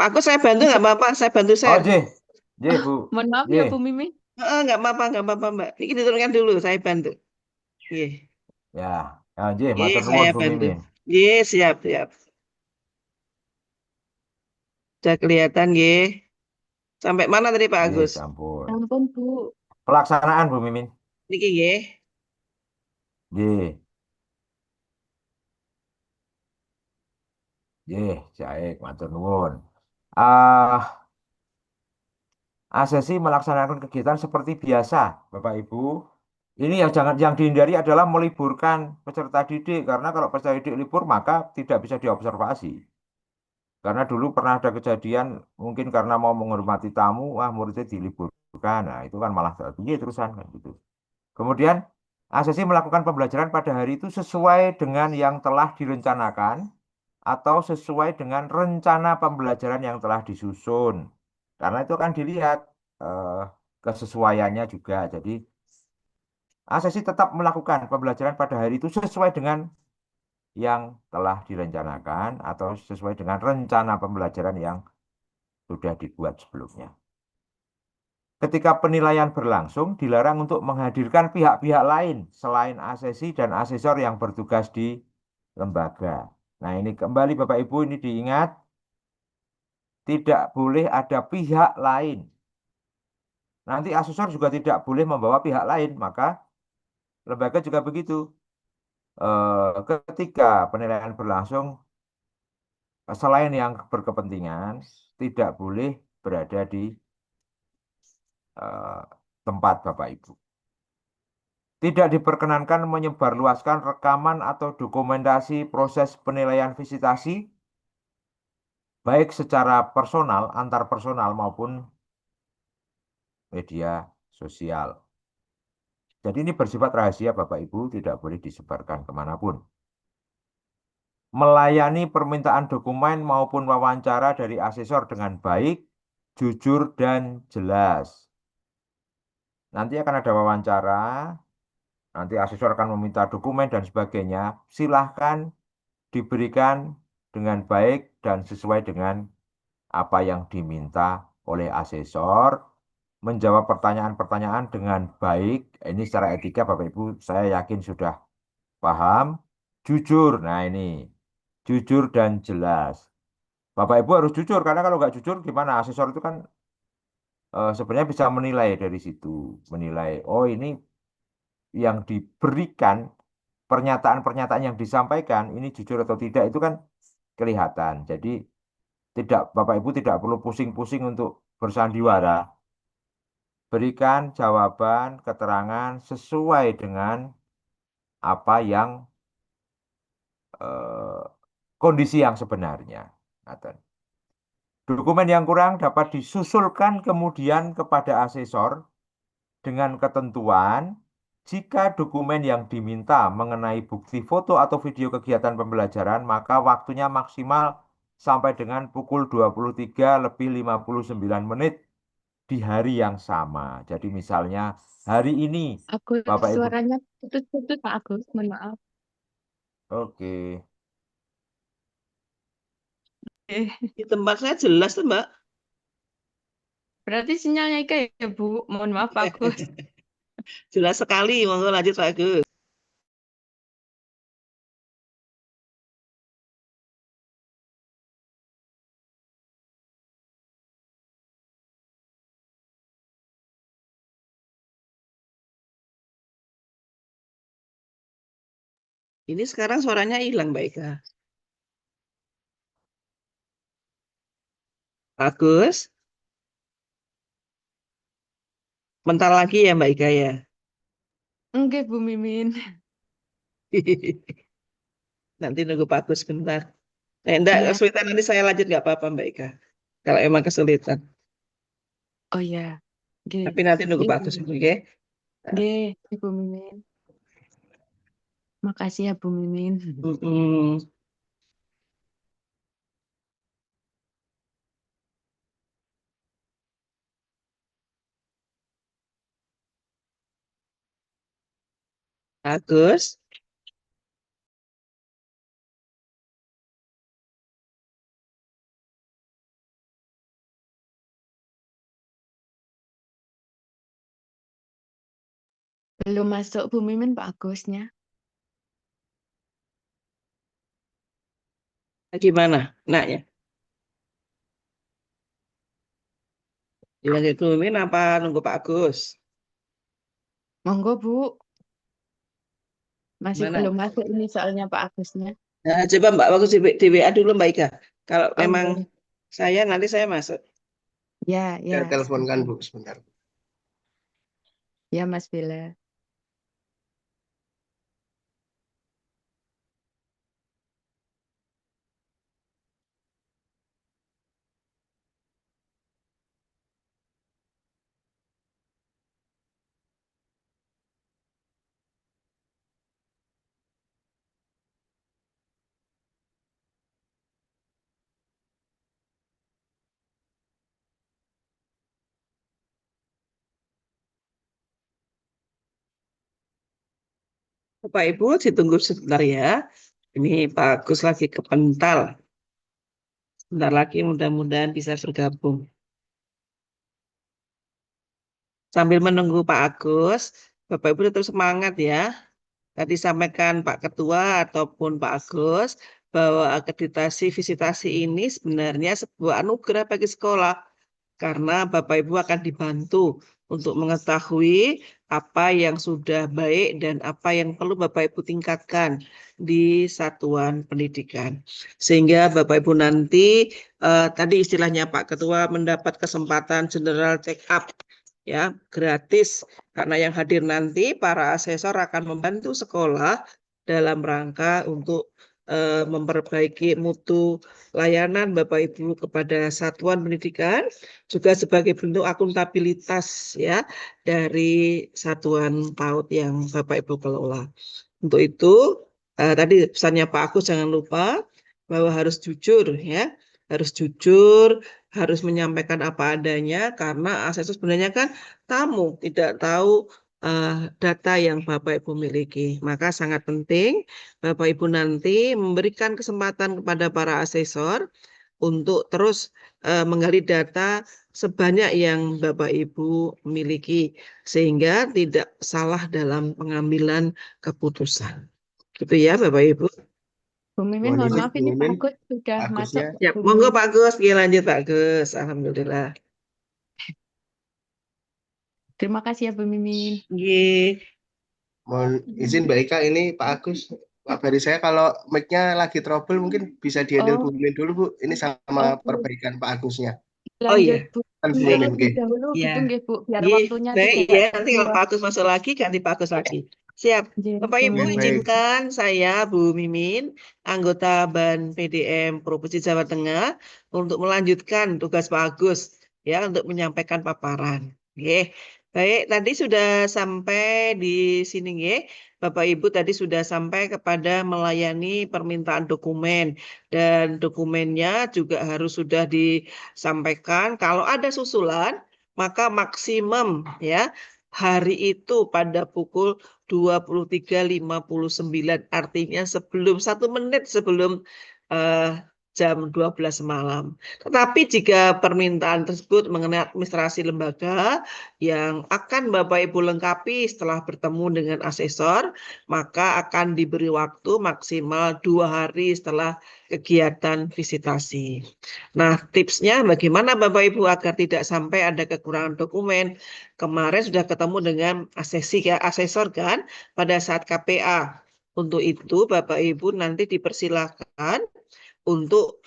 Pak Agus, saya bantu nggak apa-apa? Saya bantu share. Oh, Bu. Mohon maaf ya, Bu Mimi. Nggak apa-apa, Mbak. Ini diturunkan dulu, saya bantu. Ya, matur nuwun Bu Mimin. Siap. Sudah kelihatan, nggih. Sampai mana tadi Pak Nggih, Agus? sampun. Ampun, Bu. Pelaksanaan Bu Mimin. Niki nggih. Nggih. Nggih, baik, matur nuwun. Asesi melaksanakan kegiatan seperti biasa, Bapak Ibu. Ini yang dihindari adalah meliburkan peserta didik karena kalau peserta didik libur maka tidak bisa diobservasi. Karena dulu pernah ada kejadian mungkin karena mau menghormati tamu, muridnya diliburkan. Nah, itu kan malah piye terusan kan gitu. Kemudian asesi melakukan pembelajaran pada hari itu sesuai dengan yang telah direncanakan atau sesuai dengan rencana pembelajaran yang telah disusun. Karena itu akan dilihat kesesuaiannya juga. Jadi asesi tetap melakukan pembelajaran pada hari itu sesuai dengan yang telah direncanakan atau sesuai dengan rencana pembelajaran yang sudah dibuat sebelumnya. Ketika penilaian berlangsung, dilarang untuk menghadirkan pihak-pihak lain selain asesi dan asesor yang bertugas di lembaga. Nah, ini kembali Bapak Ibu ini diingat, tidak boleh ada pihak lain. Nanti asesor juga tidak boleh membawa pihak lain, maka lembaga juga begitu. Ketika penilaian berlangsung, selain yang berkepentingan, tidak boleh berada di tempat Bapak Ibu. Tidak diperkenankan menyebarluaskan rekaman atau dokumentasi proses penilaian visitasi, baik secara personal, antar personal maupun media sosial. Jadi ini bersifat rahasia Bapak Ibu, tidak boleh disebarkan kemanapun. Melayani permintaan dokumen maupun wawancara dari asesor dengan baik, jujur, dan jelas. Nanti akan ada wawancara, nanti asesor akan meminta dokumen dan sebagainya. Silahkan diberikan dengan baik dan sesuai dengan apa yang diminta oleh asesor. Menjawab pertanyaan-pertanyaan dengan baik. Ini secara etika Bapak Ibu saya yakin sudah paham. Jujur, nah ini. Jujur dan jelas. Bapak Ibu harus jujur, karena kalau nggak jujur gimana? Asesor itu kan sebenarnya bisa menilai dari situ. Menilai, oh ini yang diberikan, pernyataan-pernyataan yang disampaikan, ini jujur atau tidak, itu kan kelihatan. Jadi Bapak Ibu tidak perlu pusing-pusing untuk bersandiwara. Berikan jawaban, keterangan sesuai dengan apa yang kondisi yang sebenarnya. Dokumen yang kurang dapat disusulkan kemudian kepada asesor dengan ketentuan jika dokumen yang diminta mengenai bukti foto atau video kegiatan pembelajaran, maka waktunya maksimal sampai dengan pukul 23:59 di hari yang sama. Jadi misalnya hari ini Bapak Ibu. Suaranya putus-putus Pak Agus, mohon maaf. Oke. Di tempat saya jelas tuh, Mbak. Berarti sinyalnya Ika ya, Bu. Mohon maaf Pak Agus. Jelas sekali, monggo lanjut Pak Agus. Ini sekarang suaranya hilang, Mbak Ika. Bagus. Bentar lagi ya Mbak Ika ya. Enggak, Bu Mimin. Nanti nunggu Bagus bentar. Enggak, Iya. kesulitan nanti saya lanjut nggak apa-apa Mbak Ika. Kalau emang kesulitan. Oh ya. Tapi nanti nunggu Bagus dulu ya. Nggih, Bu Mimin. Makasih ya Bu Mimin. Bagus. Belum masuk Bu Mimin Pak Agusnya. Gimana? Nah ya. Dilanjut Bu Mimin apa nunggu Pak Agus? Monggo Bu, masih Mana? belum masuk ini soalnya Pak Agusnya. Nah, coba Mbak Agus di WA dulu Mbak Ika. Kalau Oh, memang iya. nanti saya masuk. Ya, ya. Saya teleponkan Bu sebentar. Ya Mas Bella. Bapak Ibu ditunggu sebentar ya. Ini Pak Agus lagi kepental. Sebentar lagi mudah-mudahan bisa bergabung. Sambil menunggu Pak Agus, Bapak Ibu tetap semangat ya. Tadi sampaikan Pak Ketua ataupun Pak Agus bahwa akreditasi visitasi ini sebenarnya sebuah anugerah bagi sekolah. Karena Bapak Ibu akan dibantu untuk mengetahui apa yang sudah baik dan apa yang perlu Bapak Ibu tingkatkan di satuan pendidikan. Sehingga Bapak Ibu nanti tadi istilahnya Pak Ketua mendapat kesempatan general check up ya, gratis, karena yang hadir nanti para asesor akan membantu sekolah dalam rangka untuk memperbaiki mutu layanan Bapak Ibu kepada satuan pendidikan, juga sebagai bentuk akuntabilitas ya dari satuan PAUD yang Bapak Ibu kelola. Untuk itu tadi pesannya Pak Agus jangan lupa bahwa harus jujur ya, harus menyampaikan apa adanya, karena asesor sebenarnya kan tamu, tidak tahu data yang Bapak Ibu miliki. Maka sangat penting Bapak Ibu nanti memberikan kesempatan kepada para asesor untuk terus menggali data sebanyak yang Bapak Ibu miliki, sehingga tidak salah dalam pengambilan keputusan. Gitu ya Bapak Ibu. Bu Mimin, mohon maaf ini Pak Agus sudah masuk. Ya, monggo Pak Agus, lanjut Pak Agus. Alhamdulillah. Terima kasih ya Bu Mimin. Mohon izin Mbak Ika, ini Pak Agus. Kabari saya kalau mic-nya lagi trouble mungkin bisa dihandle Bu Mimin dulu Bu. Ini sama perbaikan Pak Agusnya. Lanjut Bu. Bu Mimin, oke. Dahulu gitu nggih Bu, biar Iya, waktunya baik tidak ya. Nanti kalau Pak Agus masuk lagi, ganti Pak Agus lagi. Siap. Bapak Ibu Baik. izinkan saya Bu Mimin, anggota BAN PDM Provinsi Jawa Tengah, untuk melanjutkan tugas Pak Agus ya, untuk menyampaikan paparan. Oke. Baik, tadi sudah sampai di sini ya. Bapak Ibu tadi sudah sampai kepada melayani permintaan dokumen, dan dokumennya juga harus sudah disampaikan. Kalau ada susulan, maka maksimum ya hari itu pada pukul 23.59, artinya 1 menit sebelum jam 12 malam. Tetapi jika permintaan tersebut mengenai administrasi lembaga yang akan Bapak Ibu lengkapi setelah bertemu dengan asesor, maka akan diberi waktu maksimal 2 hari setelah kegiatan visitasi. Nah, tipsnya bagaimana Bapak Ibu agar tidak sampai ada kekurangan dokumen? Kemarin sudah ketemu dengan asesor kan pada saat KPA. Untuk itu Bapak Ibu nanti dipersilakan untuk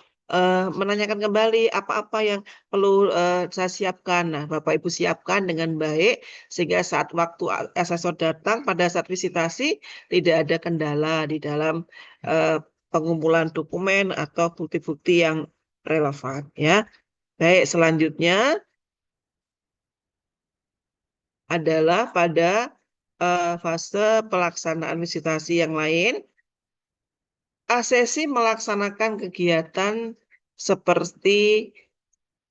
menanyakan kembali apa-apa yang perlu saya siapkan. Nah, Bapak Ibu siapkan dengan baik sehingga saat waktu asesor datang pada saat visitasi tidak ada kendala di dalam pengumpulan dokumen atau bukti-bukti yang relevan ya. Baik, selanjutnya adalah pada fase pelaksanaan visitasi yang lain. Asesi melaksanakan kegiatan seperti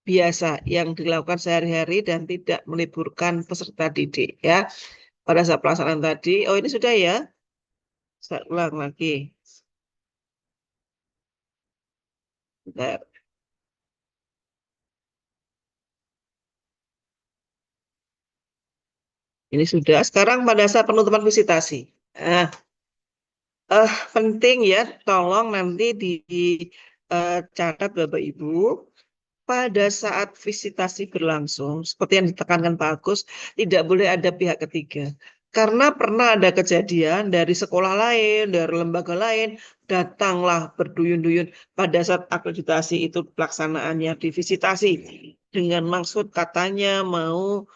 biasa yang dilakukan sehari-hari dan tidak meliburkan peserta didik ya. Pada saat pelaksanaan tadi, ini sudah ya. Saya ulang lagi. Bentar. Ini sudah. Sekarang pada saat penutupan visitasi. Penting ya, tolong nanti dicatat Bapak Ibu pada saat visitasi berlangsung, seperti yang ditekankan Pak Agus, tidak boleh ada pihak ketiga. Karena pernah ada kejadian dari sekolah lain, dari lembaga lain, datanglah berduyun-duyun pada saat akreditasi itu pelaksanaannya divisitasi dengan maksud katanya mau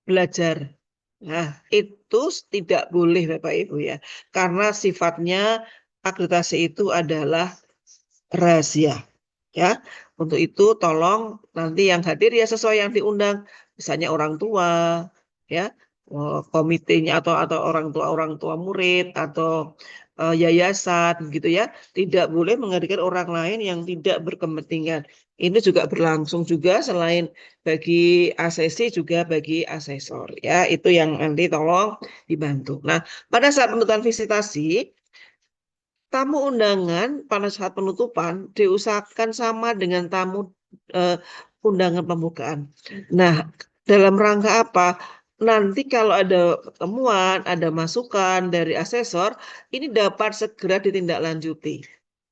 belajar. Nah, itu tidak boleh Bapak Ibu ya. Karena sifatnya akreditasi itu adalah rahasia. Ya, untuk itu tolong nanti yang hadir ya sesuai yang diundang, misalnya orang tua, ya, komitenya atau orang tua murid atau yayasan gitu ya, tidak boleh menghadirkan orang lain yang tidak berkepentingan. Ini juga berlangsung juga selain bagi asesi juga bagi asesor ya, itu yang nanti tolong dibantu. Nah, pada saat penutupan visitasi tamu undangan pada saat penutupan diusahakan sama dengan tamu undangan pembukaan. Nah, dalam rangka apa? Nanti kalau ada pertemuan, ada masukan dari asesor, ini dapat segera ditindaklanjuti.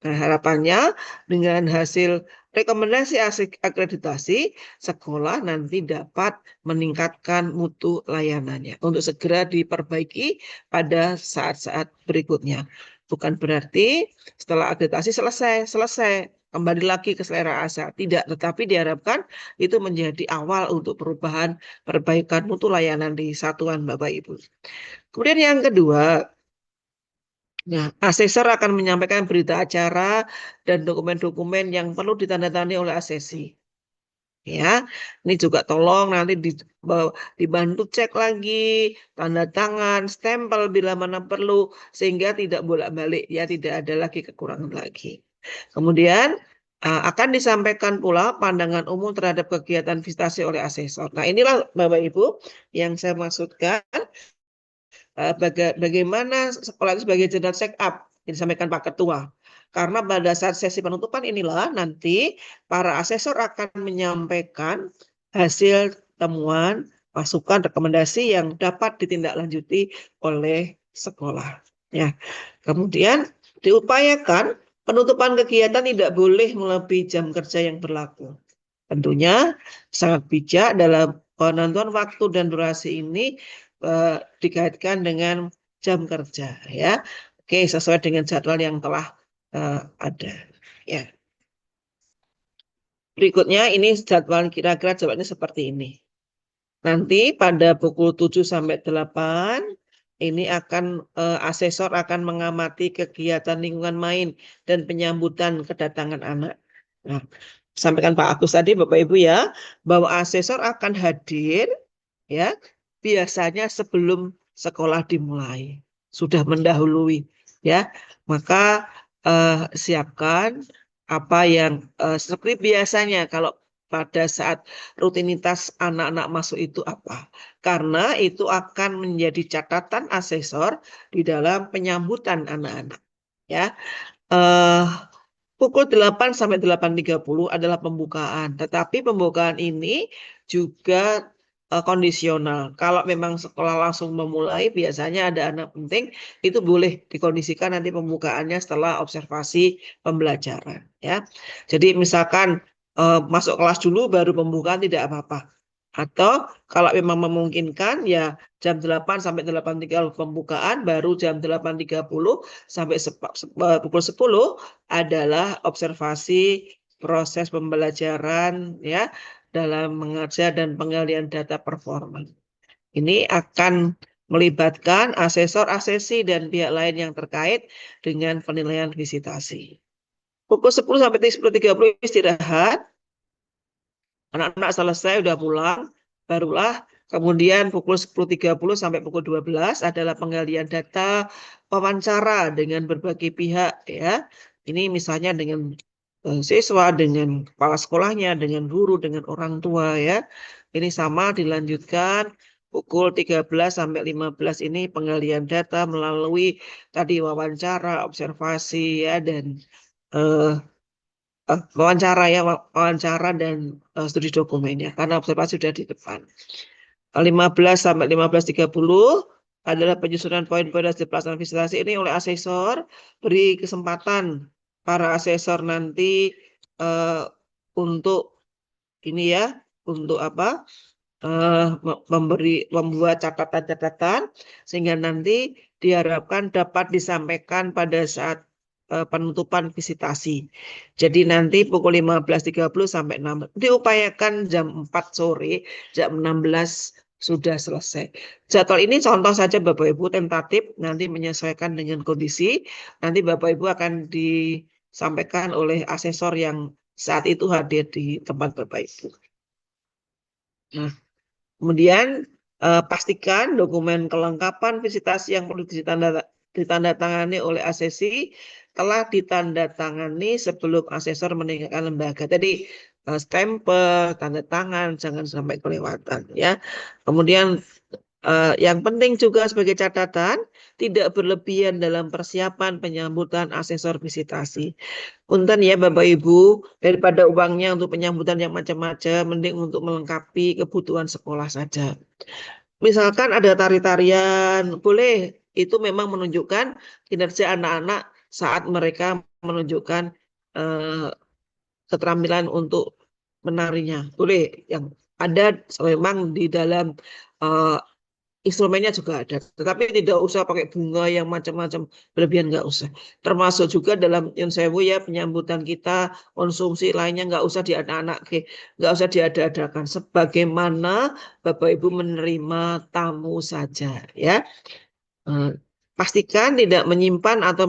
Nah, harapannya dengan hasil rekomendasi akreditasi, sekolah nanti dapat meningkatkan mutu layanannya untuk segera diperbaiki pada saat-saat berikutnya. Bukan berarti setelah akreditasi selesai, kembali lagi ke selera asa. Tidak, tetapi diharapkan itu menjadi awal untuk perbaikan mutu layanan di satuan Bapak Ibu. Kemudian yang kedua, nah, asesor akan menyampaikan berita acara dan dokumen-dokumen yang perlu ditandatangani oleh asesi. Ya, ini juga tolong nanti dibantu cek lagi, tanda tangan, stempel bila mana perlu, sehingga tidak bolak-balik, ya tidak ada lagi kekurangan lagi. Kemudian akan disampaikan pula pandangan umum terhadap kegiatan visitasi oleh asesor. Nah, inilah Bapak Ibu yang saya maksudkan bagaimana sekolah itu sebagai general check up yang disampaikan Pak Ketua. Karena pada saat sesi penutupan inilah nanti para asesor akan menyampaikan hasil temuan, masukan, rekomendasi yang dapat ditindaklanjuti oleh sekolah. Ya. Kemudian diupayakan penutupan kegiatan tidak boleh melebihi jam kerja yang berlaku. Tentunya sangat bijak dalam penentuan waktu dan durasi ini dikaitkan dengan jam kerja. Ya. Oke, sesuai dengan jadwal yang telah ada. Ya. Berikutnya ini jadwal kira-kira jadwalnya seperti ini. Nanti pada pukul 7 sampai 8 ini akan asesor akan mengamati kegiatan lingkungan main dan penyambutan kedatangan anak. Nah, sampaikan Pak Agus tadi Bapak Ibu ya, bahwa asesor akan hadir ya biasanya sebelum sekolah dimulai. Sudah mendahului ya. Maka siapkan apa yang seperti biasanya kalau pada saat rutinitas anak-anak masuk itu apa. Karena itu akan menjadi catatan asesor di dalam penyambutan anak-anak. Ya, pukul 8 sampai 8.30 adalah pembukaan. Tetapi pembukaan ini juga kondisional. Kalau memang sekolah langsung memulai, biasanya ada anak penting, itu boleh dikondisikan nanti pembukaannya setelah observasi pembelajaran. Ya, jadi misalkan masuk kelas dulu baru pembukaan tidak apa-apa. Atau kalau memang memungkinkan ya jam 8 sampai 8.30 pembukaan, baru jam 8.30 sampai pukul 10 adalah observasi proses pembelajaran ya dalam mengajar dan penggalian data performa. Ini akan melibatkan asesor, asesi, dan pihak lain yang terkait dengan penilaian visitasi. Pukul 10 sampai 10.30 istirahat. Anak-anak selesai, udah pulang, barulah kemudian pukul 10.30 sampai pukul 12 adalah penggalian data, wawancara dengan berbagai pihak ya. Ini misalnya dengan siswa, dengan kepala sekolahnya, dengan guru, dengan orang tua ya. Ini sama dilanjutkan pukul 13 sampai 15 ini penggalian data melalui tadi wawancara, observasi ya dan wawancara dan studi dokumennya karena observasi sudah di depan. 15 sampai 15.30 adalah penyusunan poin-poin hasil pelaksanaan visitasi ini oleh asesor. Beri kesempatan para asesor nanti untuk ini ya untuk apa? Membuat catatan-catatan sehingga nanti diharapkan dapat disampaikan pada saat penutupan visitasi. Jadi nanti pukul 15.30 sampai 6. Diupayakan jam 4 sore, jam 16 sudah selesai. Jadwal ini contoh saja Bapak Ibu tentatif, nanti menyesuaikan dengan kondisi. Nanti Bapak Ibu akan disampaikan oleh asesor yang saat itu hadir di tempat Bapak Ibu. Nah, kemudian pastikan dokumen kelengkapan visitasi yang perlu ditandatangani oleh asesi telah ditandatangani sebelum asesor meninggalkan lembaga. Jadi stempel, tanda tangan, jangan sampai kelewatan ya. Kemudian yang penting juga sebagai catatan, tidak berlebihan dalam persiapan penyambutan asesor visitasi. Punten ya Bapak Ibu, daripada uangnya untuk penyambutan yang macam-macam, mending untuk melengkapi kebutuhan sekolah saja. Misalkan ada tari-tarian, boleh, itu memang menunjukkan kinerja anak-anak saat mereka menunjukkan keterampilan untuk menarinya. Boleh, yang ada memang di dalam instrumennya juga ada, tetapi tidak usah pakai bunga yang macam-macam berlebihan, nggak usah. Termasuk juga dalam Nyun Sewu ya, penyambutan kita, konsumsi lainnya nggak usah nggak usah diada-adakan. Sebagaimana Bapak Ibu menerima tamu saja ya. Pastikan tidak menyimpan atau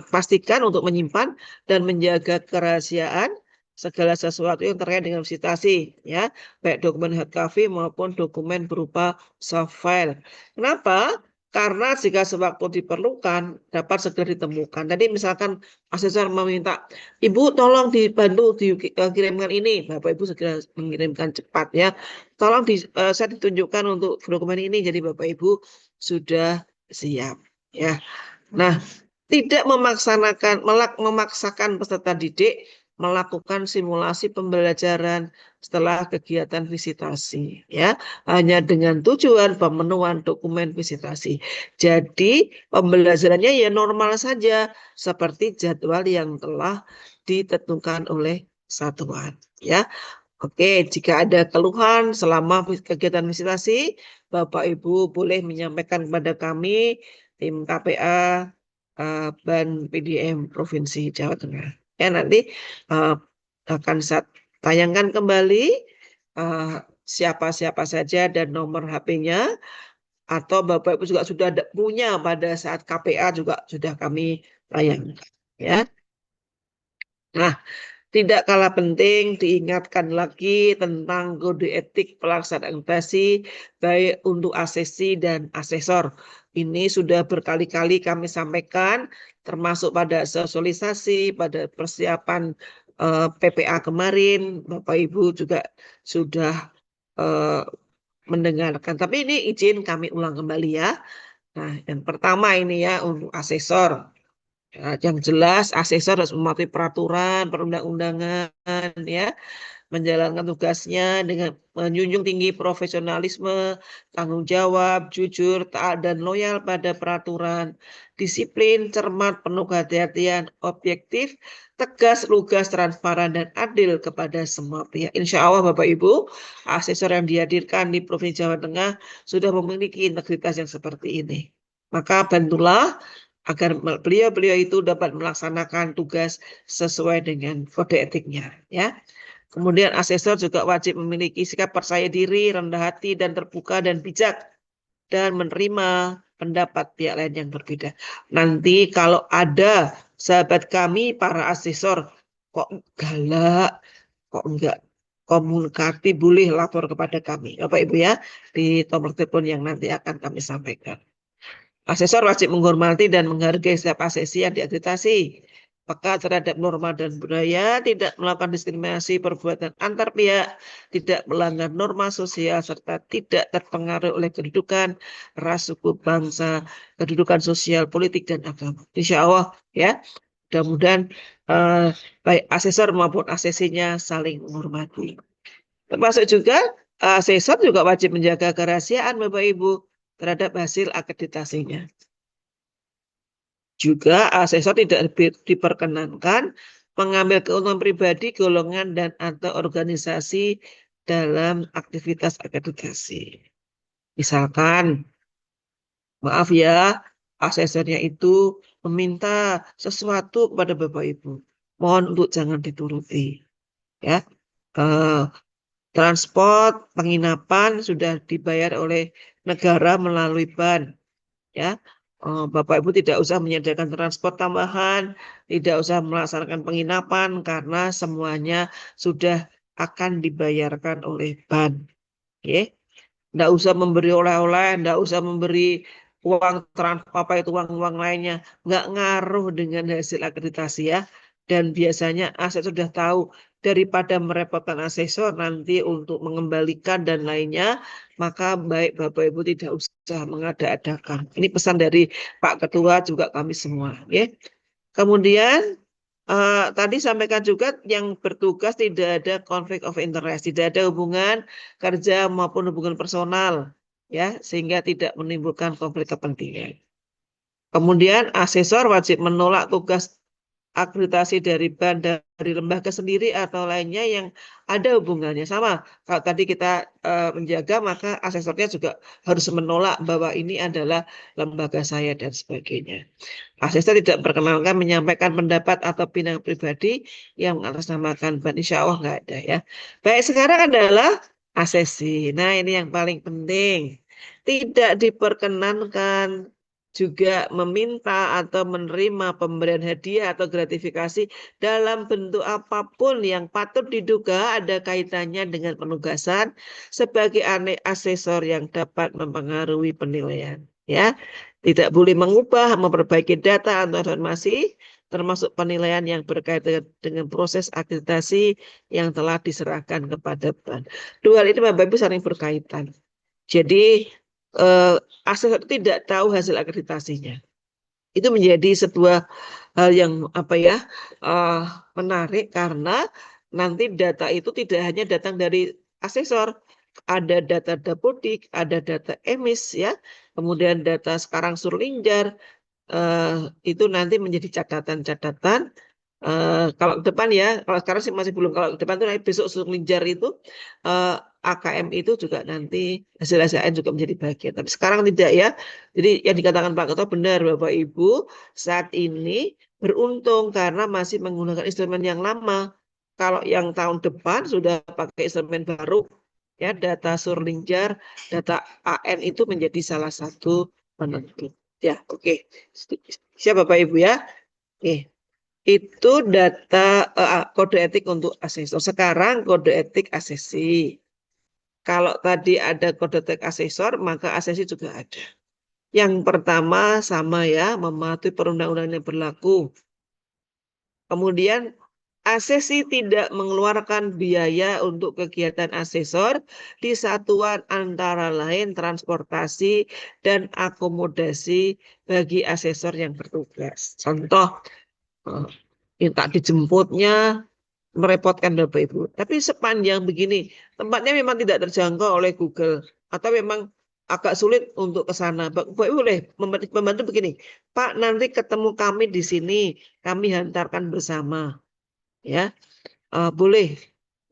pastikan untuk menyimpan dan menjaga kerahasiaan segala sesuatu yang terkait dengan visitasi ya, baik dokumen hard copy maupun dokumen berupa soft file. Kenapa? Karena jika sewaktu diperlukan dapat segera ditemukan. Tadi misalkan asesor meminta, Ibu tolong dibantu dikirimkan ini, Bapak Ibu segera mengirimkan cepat ya. Tolong saya ditunjukkan untuk dokumen ini, jadi Bapak Ibu sudah siap ya. Nah, tidak memaksakan peserta didik melakukan simulasi pembelajaran setelah kegiatan visitasi ya, hanya dengan tujuan pemenuhan dokumen visitasi. Jadi pembelajarannya ya normal saja seperti jadwal yang telah ditentukan oleh satuan ya. Oke, jika ada keluhan selama kegiatan visitasi, Bapak Ibu boleh menyampaikan kepada kami tim KPA Ban PDM Provinsi Jawa Tengah. Ya, nanti akan saya tayangkan kembali siapa-siapa saja dan nomor HP-nya, atau Bapak Ibu juga sudah punya pada saat KPA juga sudah kami tayangkan ya. Nah, tidak kalah penting diingatkan lagi tentang kode etik pelaksanaan visitasi baik untuk asesi dan asesor. Ini sudah berkali-kali kami sampaikan, termasuk pada sosialisasi, pada persiapan PPA kemarin, Bapak Ibu juga sudah mendengarkan. Tapi ini izin kami ulang kembali ya. Nah, yang pertama ini ya untuk asesor. Ya, yang jelas asesor harus mematuhi peraturan perundang-undangan ya, menjalankan tugasnya dengan menjunjung tinggi profesionalisme, tanggung jawab, jujur, taat dan loyal pada peraturan, disiplin, cermat, penuh kehati-hatian, objektif, tegas, lugas, transparan dan adil kepada semua pihak. Insya Allah Bapak Ibu, asesor yang dihadirkan di Provinsi Jawa Tengah sudah memiliki integritas yang seperti ini. Maka bantulah agar beliau-beliau itu dapat melaksanakan tugas sesuai dengan kode etiknya ya. Kemudian asesor juga wajib memiliki sikap percaya diri, rendah hati dan terbuka dan bijak dan menerima pendapat pihak lain yang berbeda. Nanti kalau ada sahabat kami para asesor kok galak, kok enggak komunikatif, boleh lapor kepada kami Bapak Ibu ya, di nomor telepon yang nanti akan kami sampaikan. Asesor wajib menghormati dan menghargai setiap asesi yang diakreditasi, peka terhadap norma dan budaya, tidak melakukan diskriminasi perbuatan antar pihak, tidak melanggar norma sosial, serta tidak terpengaruh oleh kedudukan, ras, suku, bangsa, kedudukan sosial, politik, dan agama. Insya Allah ya, mudah-mudahan baik asesor maupun asesinya saling menghormati. Termasuk juga asesor juga wajib menjaga kerahasiaan Bapak Ibu terhadap hasil akreditasinya. Juga asesor tidak diperkenankan mengambil keuntungan pribadi, golongan, dan atau organisasi dalam aktivitas akreditasi. Misalkan, maaf ya, asesornya itu meminta sesuatu kepada Bapak Ibu. Mohon untuk jangan dituruti. Ya, transport, penginapan sudah dibayar oleh negara melalui BAN. Ya, Bapak Ibu tidak usah menyediakan transport tambahan, tidak usah melaksanakan penginapan karena semuanya sudah akan dibayarkan oleh BAN. Oke, nggak usah memberi oleh-oleh, nggak usah memberi uang apa itu uang lainnya, nggak ngaruh dengan hasil akreditasi ya. Dan biasanya asesor sudah tahu daripada merepotkan asesor nanti untuk mengembalikan dan lainnya, maka baik Bapak Ibu tidak usah mengada-adakan. Ini pesan dari Pak Ketua juga kami semua, ya. Kemudian tadi sampaikan juga yang bertugas tidak ada konflik of interest, tidak ada hubungan kerja maupun hubungan personal, ya, sehingga tidak menimbulkan konflik kepentingan. Kemudian asesor wajib menolak tugas akreditasi dari BAN dari lembaga sendiri atau lainnya yang ada hubungannya sama. Kalau tadi kita menjaga, maka asesornya juga harus menolak bahwa ini adalah lembaga saya dan sebagainya. Asesor tidak perkenalkan menyampaikan pendapat atau opini pribadi yang mengatasnamakan BAN. Insya Allah nggak ada ya. Baik, sekarang adalah asesi. Nah, ini yang paling penting. Tidak diperkenankan juga meminta atau menerima pemberian hadiah atau gratifikasi dalam bentuk apapun yang patut diduga ada kaitannya dengan penugasan sebagai asesor yang dapat mempengaruhi penilaian. Ya, tidak boleh mengubah, memperbaiki data atau informasi, termasuk penilaian yang berkaitan dengan proses akreditasi yang telah diserahkan kepada BAN. Dua hal ini Bapak Ibu saling berkaitan. Jadi asesor tidak tahu hasil akreditasinya. Itu menjadi sebuah hal yang menarik karena nanti data itu tidak hanya datang dari asesor, ada data Dapodik, ada data emis ya, kemudian data sekarang Surlinjar, itu nanti menjadi catatan-catatan. Kalau ke depan ya, kalau sekarang sih masih belum, kalau ke depan itu besok Surlinjar itu AKM itu juga nanti hasil ASN juga menjadi bagian. Tapi sekarang tidak ya. Jadi yang dikatakan Pak Ketua benar Bapak Ibu, saat ini beruntung karena masih menggunakan instrumen yang lama. Kalau yang tahun depan sudah pakai instrumen baru, ya data Surlinjar, data AN itu menjadi salah satu penentu. Ya, oke. Siap Bapak Ibu ya. Oke. Itu data kode etik untuk asesor. Sekarang kode etik asesi. Kalau tadi ada kode etik asesor, maka asesi juga ada. Yang pertama sama ya, mematuhi perundang-undangan yang berlaku. Kemudian asesi tidak mengeluarkan biaya untuk kegiatan asesor di satuan antara lain transportasi dan akomodasi bagi asesor yang bertugas. Contoh, minta dijemputnya merepotkan Bapak Ibu. Tapi sepanjang begini, tempatnya memang tidak terjangkau oleh Google atau memang agak sulit untuk ke sana. Bapak Ibu boleh membantu begini, Pak, nanti ketemu kami di sini, kami hantarkan bersama. Ya, boleh.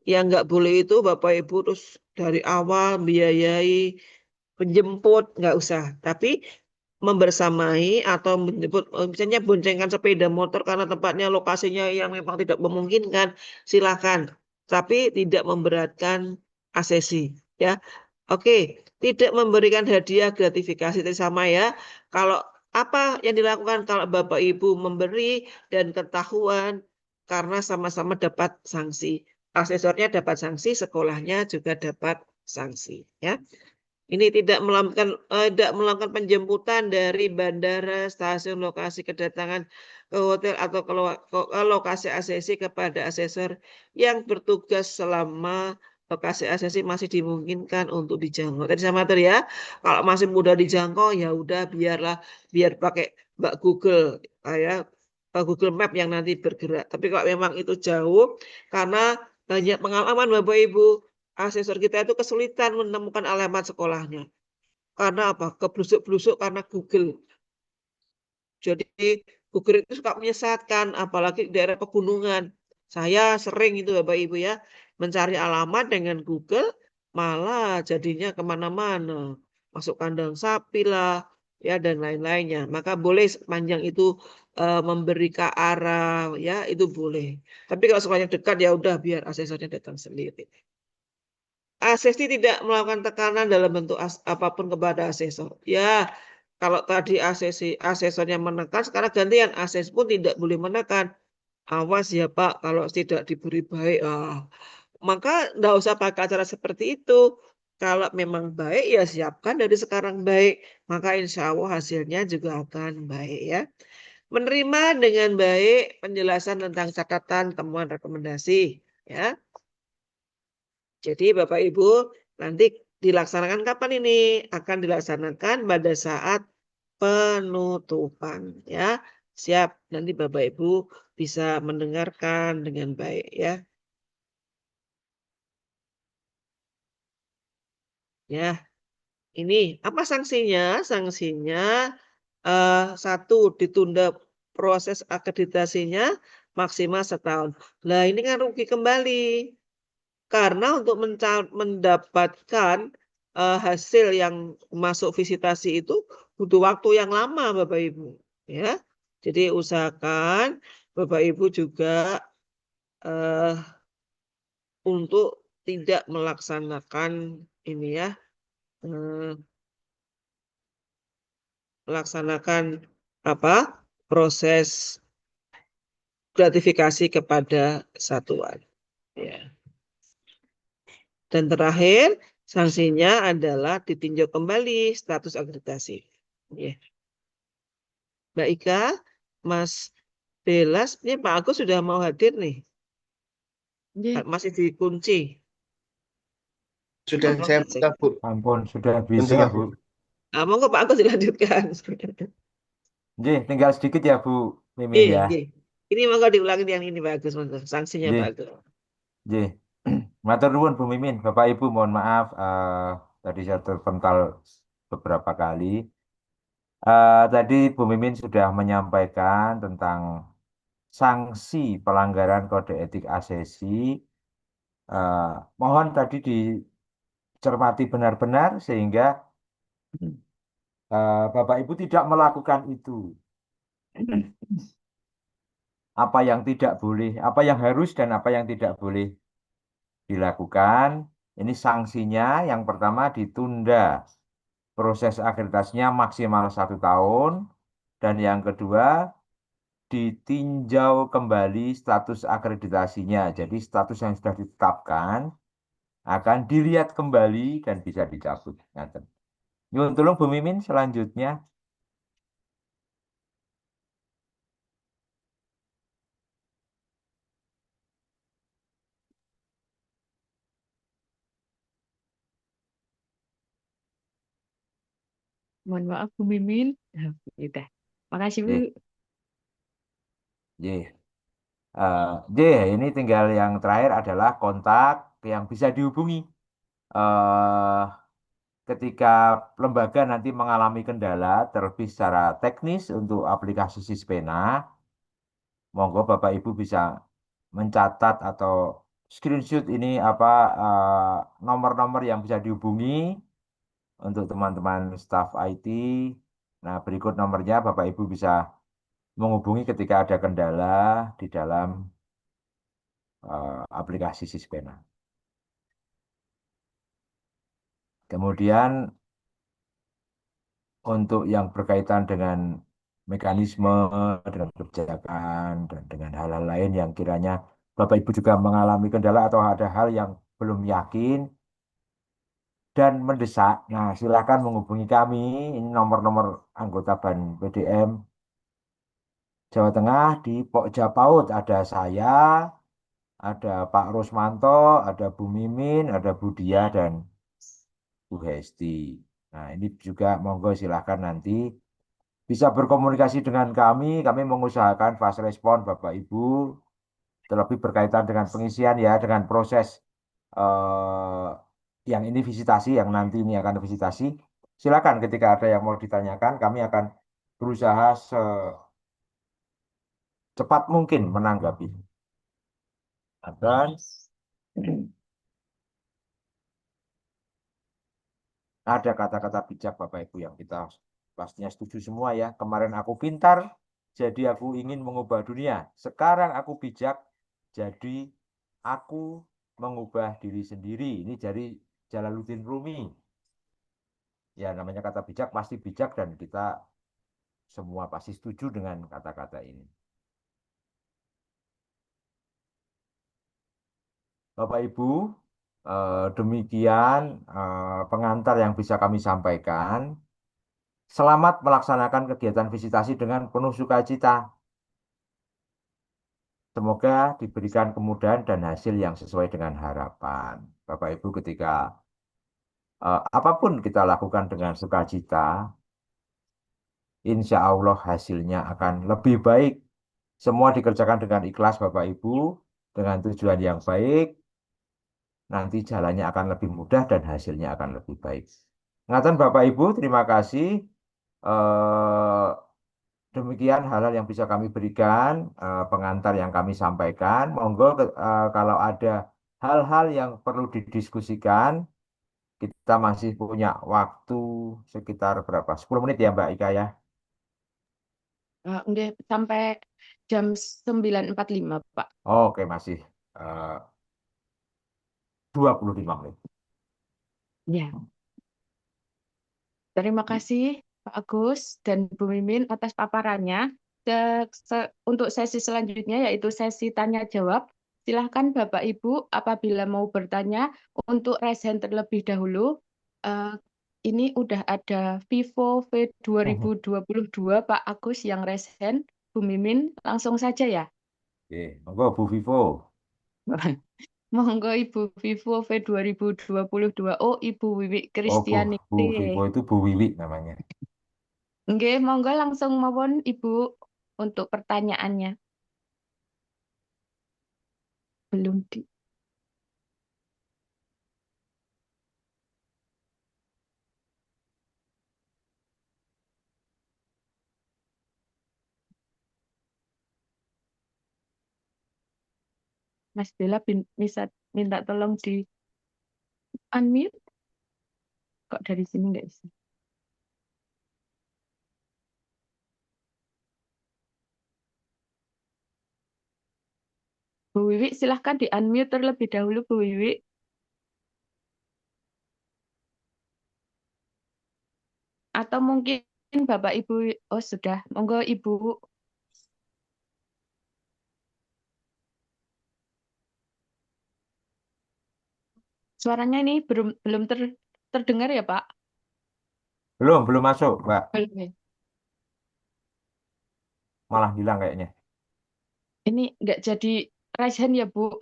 Yang nggak boleh itu Bapak Ibu terus dari awal biayai penjemput, nggak usah. Tapi membersamai atau menyebut misalnya boncengkan sepeda motor karena tempatnya lokasinya yang memang tidak memungkinkan, silakan, tapi tidak memberatkan asesi ya. Oke, tidak memberikan hadiah gratifikasi itu sama ya. Kalau apa yang dilakukan kalau Bapak Ibu memberi dan ketahuan karena sama-sama dapat sanksi, asesornya dapat sanksi, sekolahnya juga dapat sanksi ya. Ini tidak melakukan penjemputan dari bandara, stasiun, lokasi kedatangan ke hotel atau ke lokasi asesi kepada asesor yang bertugas selama lokasi asesi masih dimungkinkan untuk dijangkau. Tadi sama tadi ya, kalau masih mudah dijangkau ya udah biar pakai Mbak Google ya, Google Map yang nanti bergerak. Tapi kalau memang itu jauh karena banyak pengalaman Bapak Ibu, asesor kita itu kesulitan menemukan alamat sekolahnya. Karena apa? Keblusuk-blusuk karena Google. Jadi Google itu suka menyesatkan, apalagi di daerah pegunungan. Saya sering itu Bapak Ibu ya, mencari alamat dengan Google, malah jadinya kemana-mana. Masuk kandang sapi lah, ya dan lain-lainnya. Maka boleh sepanjang itu memberi ke arah, ya itu boleh. Tapi kalau semuanya dekat ya udah biar asesornya datang sendiri. Asesi tidak melakukan tekanan dalam bentuk apapun kepada asesor. Ya, kalau tadi asesornya menekan, sekarang gantian ases pun tidak boleh menekan. Awas ya Pak, kalau tidak diberi baik. Maka enggak usah pakai cara seperti itu. Kalau memang baik ya siapkan dari sekarang baik. Maka insya Allah hasilnya juga akan baik ya. Menerima dengan baik penjelasan tentang catatan, temuan, rekomendasi. Ya. Jadi Bapak Ibu nanti dilaksanakan kapan ini? Akan dilaksanakan pada saat penutupan ya. Siap, nanti Bapak Ibu bisa mendengarkan dengan baik ya. Ya, ini apa sanksinya? Sanksinya satu, ditunda proses akreditasinya maksimal setahun. Nah, ini kan rugi kembali. Karena untuk mendapatkan hasil yang masuk visitasi itu butuh waktu yang lama Bapak Ibu. Ya, jadi usahakan Bapak Ibu juga untuk tidak melaksanakan ini ya, melaksanakan apa proses gratifikasi kepada satuan. Ya. Dan terakhir sanksinya adalah ditinjau kembali status akreditasi. Ya. Mbak Ika, Mas Belas, ini Pak Agus sudah mau hadir nih. Masih dikunci. Sudah saya buka, Bu. Ampun, sudah bisa, Tentunya, Bu. Monggo Pak Agus dilanjutkan. Tinggal sedikit ya, Bu Mimin ya. Ini monggo diulangi yang ini Pak Agus, monggo. Sanksinya Pak Agus. Matur nuwun Bu Mimin, Bapak Ibu mohon maaf tadi saya terpental beberapa kali. Tadi Bu Mimin sudah menyampaikan tentang sanksi pelanggaran kode etik asesi. Mohon tadi dicermati benar-benar sehingga Bapak Ibu tidak melakukan itu. Apa yang tidak boleh, apa yang harus dan apa yang tidak boleh dilakukan. Ini sanksinya yang pertama ditunda proses akreditasinya maksimal 1 tahun. Dan yang kedua ditinjau kembali status akreditasinya. Jadi status yang sudah ditetapkan akan dilihat kembali dan bisa dicabut. Nyuwun tulung Bu Mimin selanjutnya. Mohon maaf Bu Mimin. Udah. Makasih Bu. Ini tinggal yang terakhir adalah kontak yang bisa dihubungi. Ketika lembaga nanti mengalami kendala terlebih secara teknis untuk aplikasi Sispena, monggo Bapak Ibu bisa mencatat atau screenshot ini nomor-nomor yang bisa dihubungi untuk teman-teman staf IT. Nah, berikut nomornya Bapak Ibu bisa menghubungi ketika ada kendala di dalam aplikasi Sispena. Kemudian untuk yang berkaitan dengan mekanisme, dengan kebijakan, dan dengan hal-hal lain yang kiranya Bapak Ibu juga mengalami kendala atau ada hal yang belum yakin dan mendesak, nah silakan menghubungi kami. Ini nomor-nomor anggota BAN PDM Jawa Tengah di Pokja PAUD. Ada saya, ada Pak Rusmanto, ada Bu Mimin, ada Bu Dia, dan Bu Hesti. Nah ini juga monggo silakan nanti bisa berkomunikasi dengan kami. Kami mengusahakan fast respon Bapak Ibu, terlebih berkaitan dengan pengisian ya, dengan proses yang ini visitasi, yang nanti ini akan visitasi. Silakan ketika ada yang mau ditanyakan, kami akan berusaha secepat mungkin menanggapi. Dan ada kata-kata bijak Bapak Ibu yang kita pastinya setuju semua ya. Kemarin aku pintar, jadi aku ingin mengubah dunia. Sekarang aku bijak, jadi aku mengubah diri sendiri. Ini dari Jalaluddin Rumi. Ya namanya kata bijak pasti bijak dan kita semua pasti setuju dengan kata-kata ini. Bapak Ibu, demikian pengantar yang bisa kami sampaikan. Selamat melaksanakan kegiatan visitasi dengan penuh sukacita. Semoga diberikan kemudahan dan hasil yang sesuai dengan harapan. Bapak Ibu, ketika apapun kita lakukan dengan sukacita, insya Allah hasilnya akan lebih baik. Semua dikerjakan dengan ikhlas Bapak Ibu, dengan tujuan yang baik, nanti jalannya akan lebih mudah dan hasilnya akan lebih baik. Ngatan Bapak Ibu, terima kasih. Demikian hal-hal yang bisa kami berikan, pengantar yang kami sampaikan. Monggo kalau ada hal-hal yang perlu didiskusikan, kita masih punya waktu sekitar berapa? 10 menit ya Mbak Ika ya? Udah sampai jam 9.45, Pak. Oke, masih 25 menit. Ya. Terima kasih Pak Agus dan Bu Mimin atas paparannya. Untuk sesi selanjutnya yaitu sesi tanya jawab. Silahkan Bapak Ibu apabila mau bertanya untuk raise hand terlebih dahulu. Ini udah ada Vivo V2022 Pak Agus yang raise hand. Bu Mimin langsung saja ya. Oke, monggo Bu Vivo. Monggo Ibu Vivo V2022. Oh, Ibu Wiwi Kristiani. Bu Vivo itu Bu Wiwi namanya. Nggih, monggo langsung mawon Ibu untuk pertanyaannya. Belum di. Mas Bella bisa minta tolong di unmute. Kok dari sini nggak bisa? Bu Wiwi, silahkan di unmute terlebih dahulu, Bu Wiwi. Atau mungkin Bapak Ibu, oh sudah, monggo Ibu. Suaranya ini belum terdengar ya Pak? Belum masuk Mbak. Belum. Malah hilang kayaknya. Ini nggak jadi raise hand ya Bu.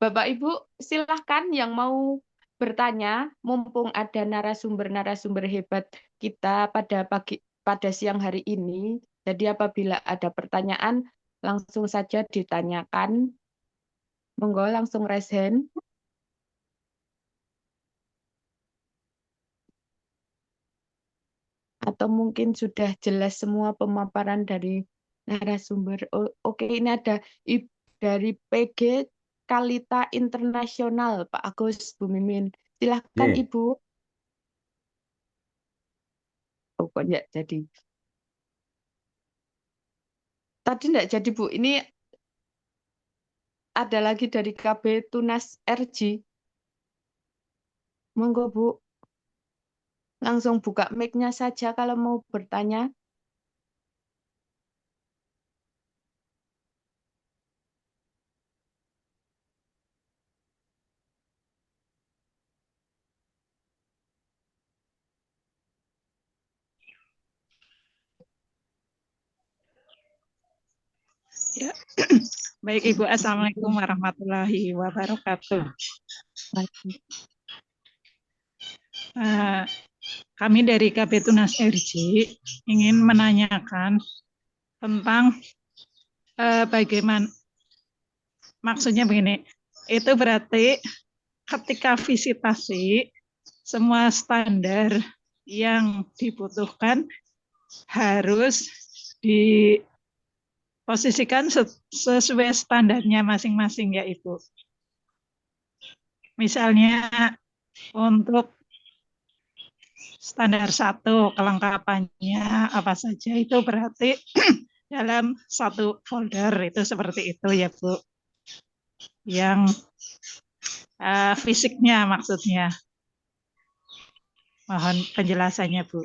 Bapak Ibu silahkan yang mau bertanya, mumpung ada narasumber-narasumber hebat kita pada siang hari ini. Jadi apabila ada pertanyaan, langsung saja ditanyakan. Monggo langsung raise hand. Atau mungkin sudah jelas semua pemaparan dari narasumber. Oke, ini ada dari PG Kalita Internasional, Pak Agus, Bu Mimin. Silahkan Ibu. Oh, kok enggak jadi? Tadi enggak jadi, Bu. Ini ada lagi dari KB Tunas RG. Monggo, Bu. Langsung buka mic-nya saja kalau mau bertanya. Ya. Baik Ibu, Assalamualaikum warahmatullahi wabarakatuh. Kami dari KB Tunas RJ ingin menanyakan tentang bagaimana, maksudnya begini, itu berarti ketika visitasi semua standar yang dibutuhkan harus posisikan sesuai standarnya masing-masing ya Ibu. Misalnya untuk standar 1 kelengkapannya apa saja itu berarti dalam satu folder itu seperti itu ya Bu. Yang fisiknya maksudnya. Mohon penjelasannya Bu.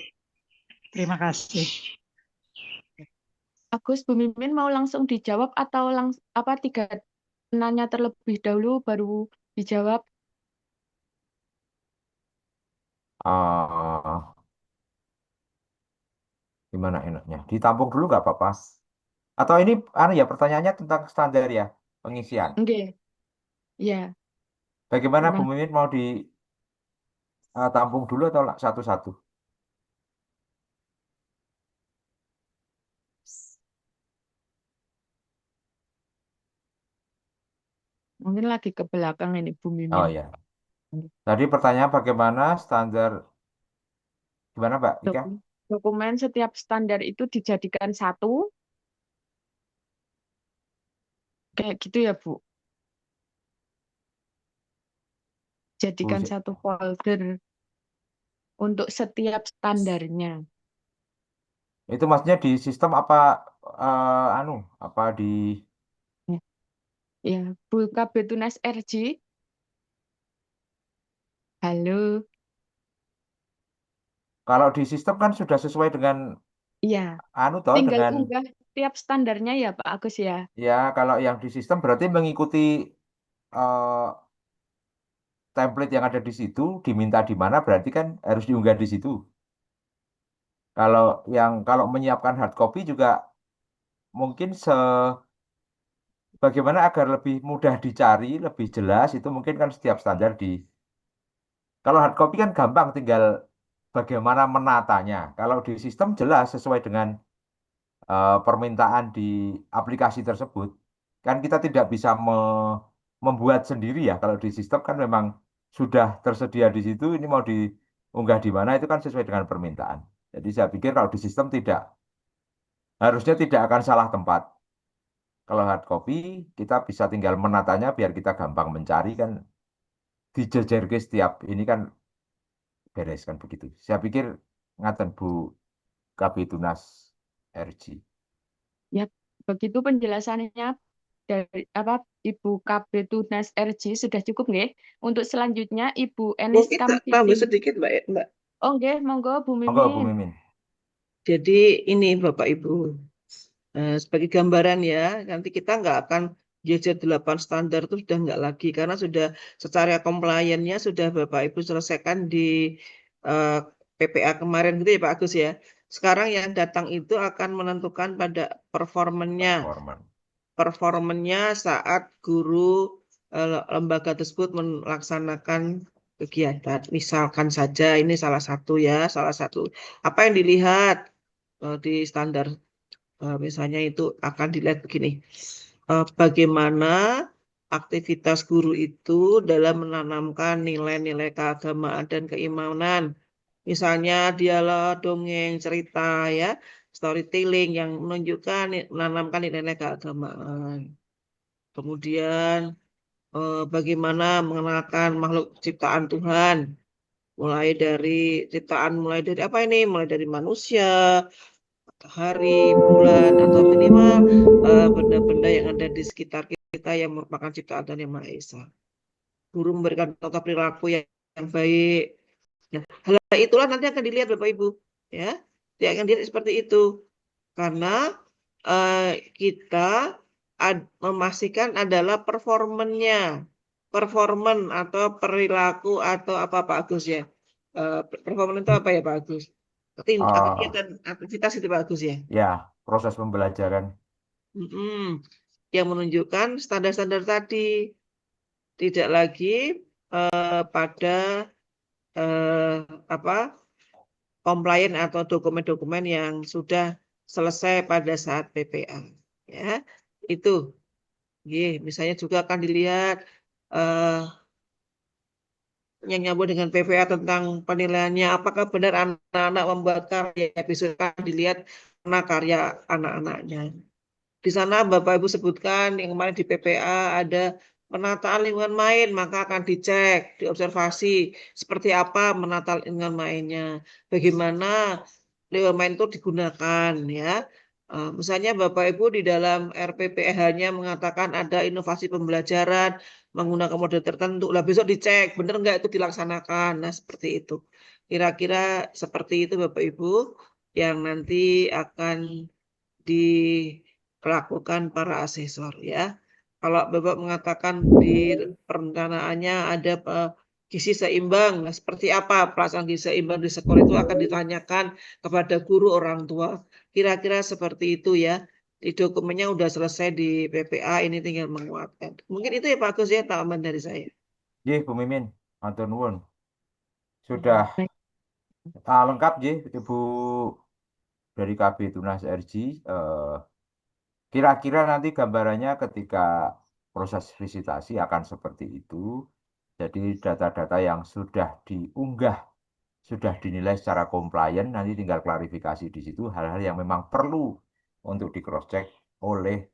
Terima kasih. Agus, Bu Mimin mau langsung dijawab atau tiga nanya terlebih dahulu baru dijawab? Gimana enaknya? Ditampung dulu nggak apa-apa? Atau ini ya pertanyaannya tentang standar ya pengisian. Oke. Ya. Bagaimana Bu Memang. Mimin mau ditampung dulu atau satu-satu? Mungkin lagi ke belakang ini Bu Mimin. Oh ya. Tadi pertanyaan bagaimana standar, gimana Mbak Ika? Dokumen setiap standar itu dijadikan satu. Kayak gitu ya Bu. Jadikan satu folder untuk setiap standarnya. Itu maksudnya di sistem apa apa di Ya, Bu Kabetunas RJ. Halo. Kalau di sistem kan sudah sesuai dengan Iya. toh Tinggal dengan unggah tiap standarnya ya Pak Agus ya. ya kalau yang di sistem berarti mengikuti template yang ada di situ, diminta di mana berarti kan harus diunggah di situ. Kalau menyiapkan hard copy juga mungkin bagaimana agar lebih mudah dicari, lebih jelas itu mungkin kan setiap standar kalau hard copy kan gampang tinggal bagaimana menatanya. Kalau di sistem jelas sesuai dengan permintaan di aplikasi tersebut. Kan kita tidak bisa membuat sendiri ya. Kalau di sistem kan memang sudah tersedia di situ, ini mau diunggah di mana itu kan sesuai dengan permintaan. Jadi saya pikir kalau di sistem harusnya tidak akan salah tempat. Kalau hard copy, kita bisa tinggal menatanya biar kita gampang mencari kan dijejer ke setiap ini kan beres kan begitu. Saya pikir ngaten Bu Kapitunas RG. Ya, begitu penjelasannya dari Ibu Kabetunas RG sudah cukup nggih? Untuk selanjutnya Ibu Enis Mungkin Kamtiti. tambah sedikit Mbak. Oh nggih, monggo Bu Monggo Bu Mimin. Mimin. Jadi ini Bapak Ibu, sebagai gambaran ya, nanti kita nggak akan jejer 8 standar itu sudah nggak lagi, karena sudah secara compliance-nya sudah Bapak Ibu selesaikan di PPA kemarin gitu ya Pak Agus ya. Sekarang yang datang itu akan menentukan pada performanya saat guru lembaga tersebut melaksanakan kegiatan. Misalkan saja ini salah satu. Apa yang dilihat di standar misalnya itu akan dilihat begini. Bagaimana aktivitas guru itu dalam menanamkan nilai-nilai keagamaan dan keimanan. Misalnya dialog, dongeng, cerita ya, storytelling yang menanamkan nilai-nilai keagamaan. Kemudian bagaimana mengenalkan makhluk ciptaan Tuhan. Mulai dari apa ini? Mulai dari manusia, matahari, bulan, atau minimal benda-benda yang ada di sekitar kita yang merupakan ciptaan Tuhan Yang Maha Esa. Guru memberikan contoh perilaku yang baik. Nah, hal itulah nanti akan dilihat Bapak Ibu, ya. Dia akan dilihat seperti itu. Karena kita memastikan adalah performan atau perilaku atau apa Pak Agus ya. Performan itu apa ya Pak Agus? Kegiatan aktivitas itu Pak Agus ya. Ya, proses pembelajaran. Yang menunjukkan standar-standar tadi, tidak lagi pada compliant atau dokumen-dokumen yang sudah selesai pada saat PPA. Ya, itu. Misalnya juga akan dilihat yang nyambung dengan PPA tentang penilaiannya, apakah benar anak-anak membuat karya, bisa dilihat karya anak-anaknya. Di sana Bapak Ibu sebutkan yang kemarin di PPA ada penataan lingkungan main, maka akan dicek, diobservasi seperti apa menata lingkungan mainnya, bagaimana lingkungan main itu digunakan ya. Misalnya Bapak Ibu di dalam RPPH-nya mengatakan ada inovasi pembelajaran menggunakan model tertentu. Lah besok dicek benar nggak itu dilaksanakan. Nah, seperti itu. Kira-kira seperti itu Bapak Ibu yang nanti akan dilakukan para asesor ya. Kalau Bapak mengatakan di perencanaannya ada gizi seimbang, nah seperti apa pelaksanaan gizi seimbang di sekolah itu akan ditanyakan kepada guru orang tua. Kira-kira seperti itu ya. Di dokumennya udah selesai di PPA, ini tinggal menguatkan. Mungkin itu ya Pak Agus ya, tambahan dari saya. Nggih, Bu Mimin, matur nuwun. Sudah lengkap nggih, Ibu dari KB Tunas RJ. Kira-kira nanti gambarannya ketika proses visitasi akan seperti itu. Jadi data-data yang sudah diunggah, sudah dinilai secara komplain, nanti tinggal klarifikasi di situ hal-hal yang memang perlu untuk di cross check oleh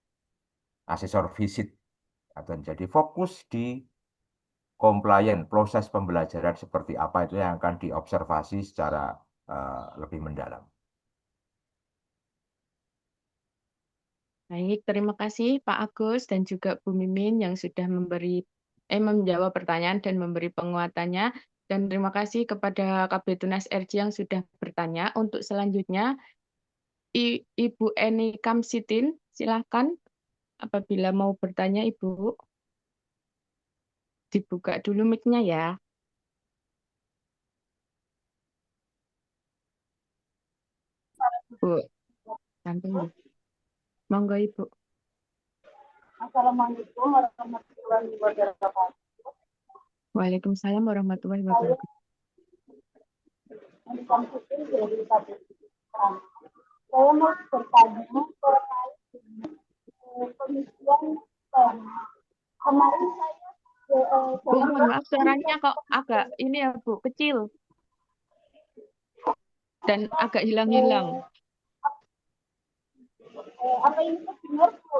asesor visit. Atau jadi fokus di komplain, proses pembelajaran seperti apa itu yang akan diobservasi secara lebih mendalam. Baik, terima kasih Pak Agus dan juga Bu Mimin yang sudah menjawab pertanyaan dan memberi penguatannya. Dan terima kasih kepada KB Tunas RJ yang sudah bertanya. Untuk selanjutnya, Ibu Eni Kamsitin, silakan apabila mau bertanya Ibu. Dibuka dulu mic-nya ya. Bu, samping. Monggo Ibu. Assalamualaikum warahmatullahi wabarakatuh. Waalaikumsalam warahmatullahi wabarakatuh. Dari saya mau bertanya terkait dengan pengisian tema. Kemarin saya Bu, mohon maaf suaranya kok agak ini ya Bu, kecil dan agak hilang-hilang. Apa ini terdengar Bu?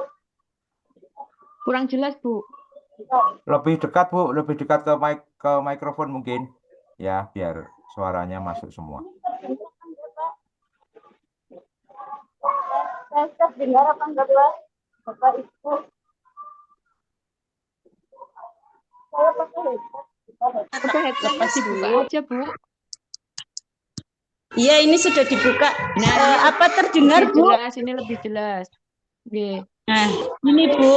Kurang jelas Bu. Lebih dekat Bu, lebih dekat ke mikrofon mungkin ya, biar suaranya masuk semua. Saya terdengar apa enggak Bapak Ibu? Saya pakai headset. Lepas dibuka aja Bu. Iya, ini sudah dibuka. Nah, apa terdengar Bu? Jelas, ini lebih jelas. Oke. Nah, ini Bu,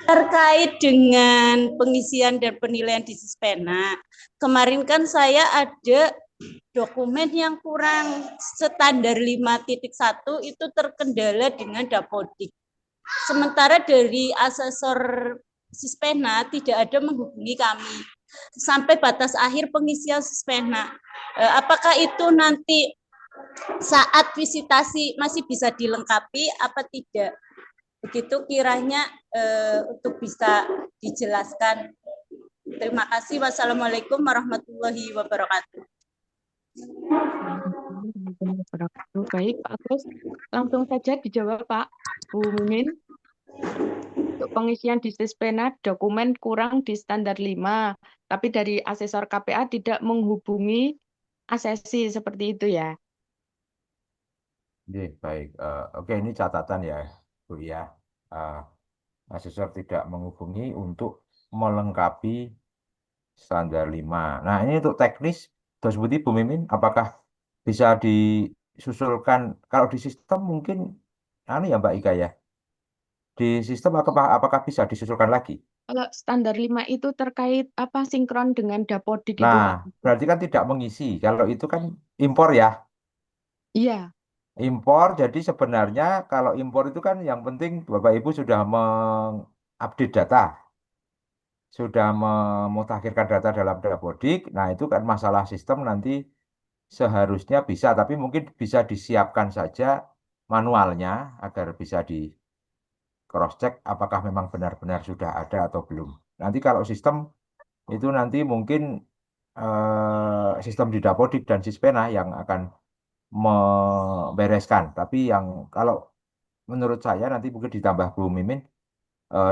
terkait dengan pengisian dan penilaian di Sispena. Kemarin kan saya ada dokumen yang kurang standar 5.1 itu terkendala dengan Dapodik. Sementara dari asesor Sispena tidak ada menghubungi kami sampai batas akhir pengisian Sispena. Apakah itu nanti saat visitasi masih bisa dilengkapi apa tidak? Begitu kiranya untuk bisa dijelaskan. Terima kasih. Wassalamualaikum warahmatullahi wabarakatuh. Baik Pak Agus, langsung saja dijawab Pak. Bu Mimin. Untuk pengisian di Sispena dokumen kurang di standar 5, tapi dari asesor KPA tidak menghubungi asesi seperti itu ya. Baik. Oke, ini catatan ya Bu ya. Asesor tidak menghubungi untuk melengkapi standar 5. Nah, ini untuk teknis, Dos Budi, Bu Mimin, apakah bisa disusulkan, kalau di sistem mungkin, ya Mbak Ika ya, di sistem apakah bisa disusulkan lagi? Kalau standar 5 itu terkait apa sinkron dengan Dapodik itu Nah, Pak? berarti kan tidak mengisi, kalau itu kan impor ya? Iya. Impor, jadi sebenarnya kalau impor itu kan yang penting Bapak Ibu sudah mengupdate data, sudah memutakhirkan data dalam Dapodik. Nah itu kan masalah sistem nanti seharusnya bisa, tapi mungkin bisa disiapkan saja manualnya agar bisa di cross check apakah memang benar-benar sudah ada atau belum. Nanti kalau sistem itu nanti mungkin sistem di Dapodik dan Sispena yang akan membereskan. Tapi yang kalau menurut saya nanti mungkin ditambah Bu Mimin,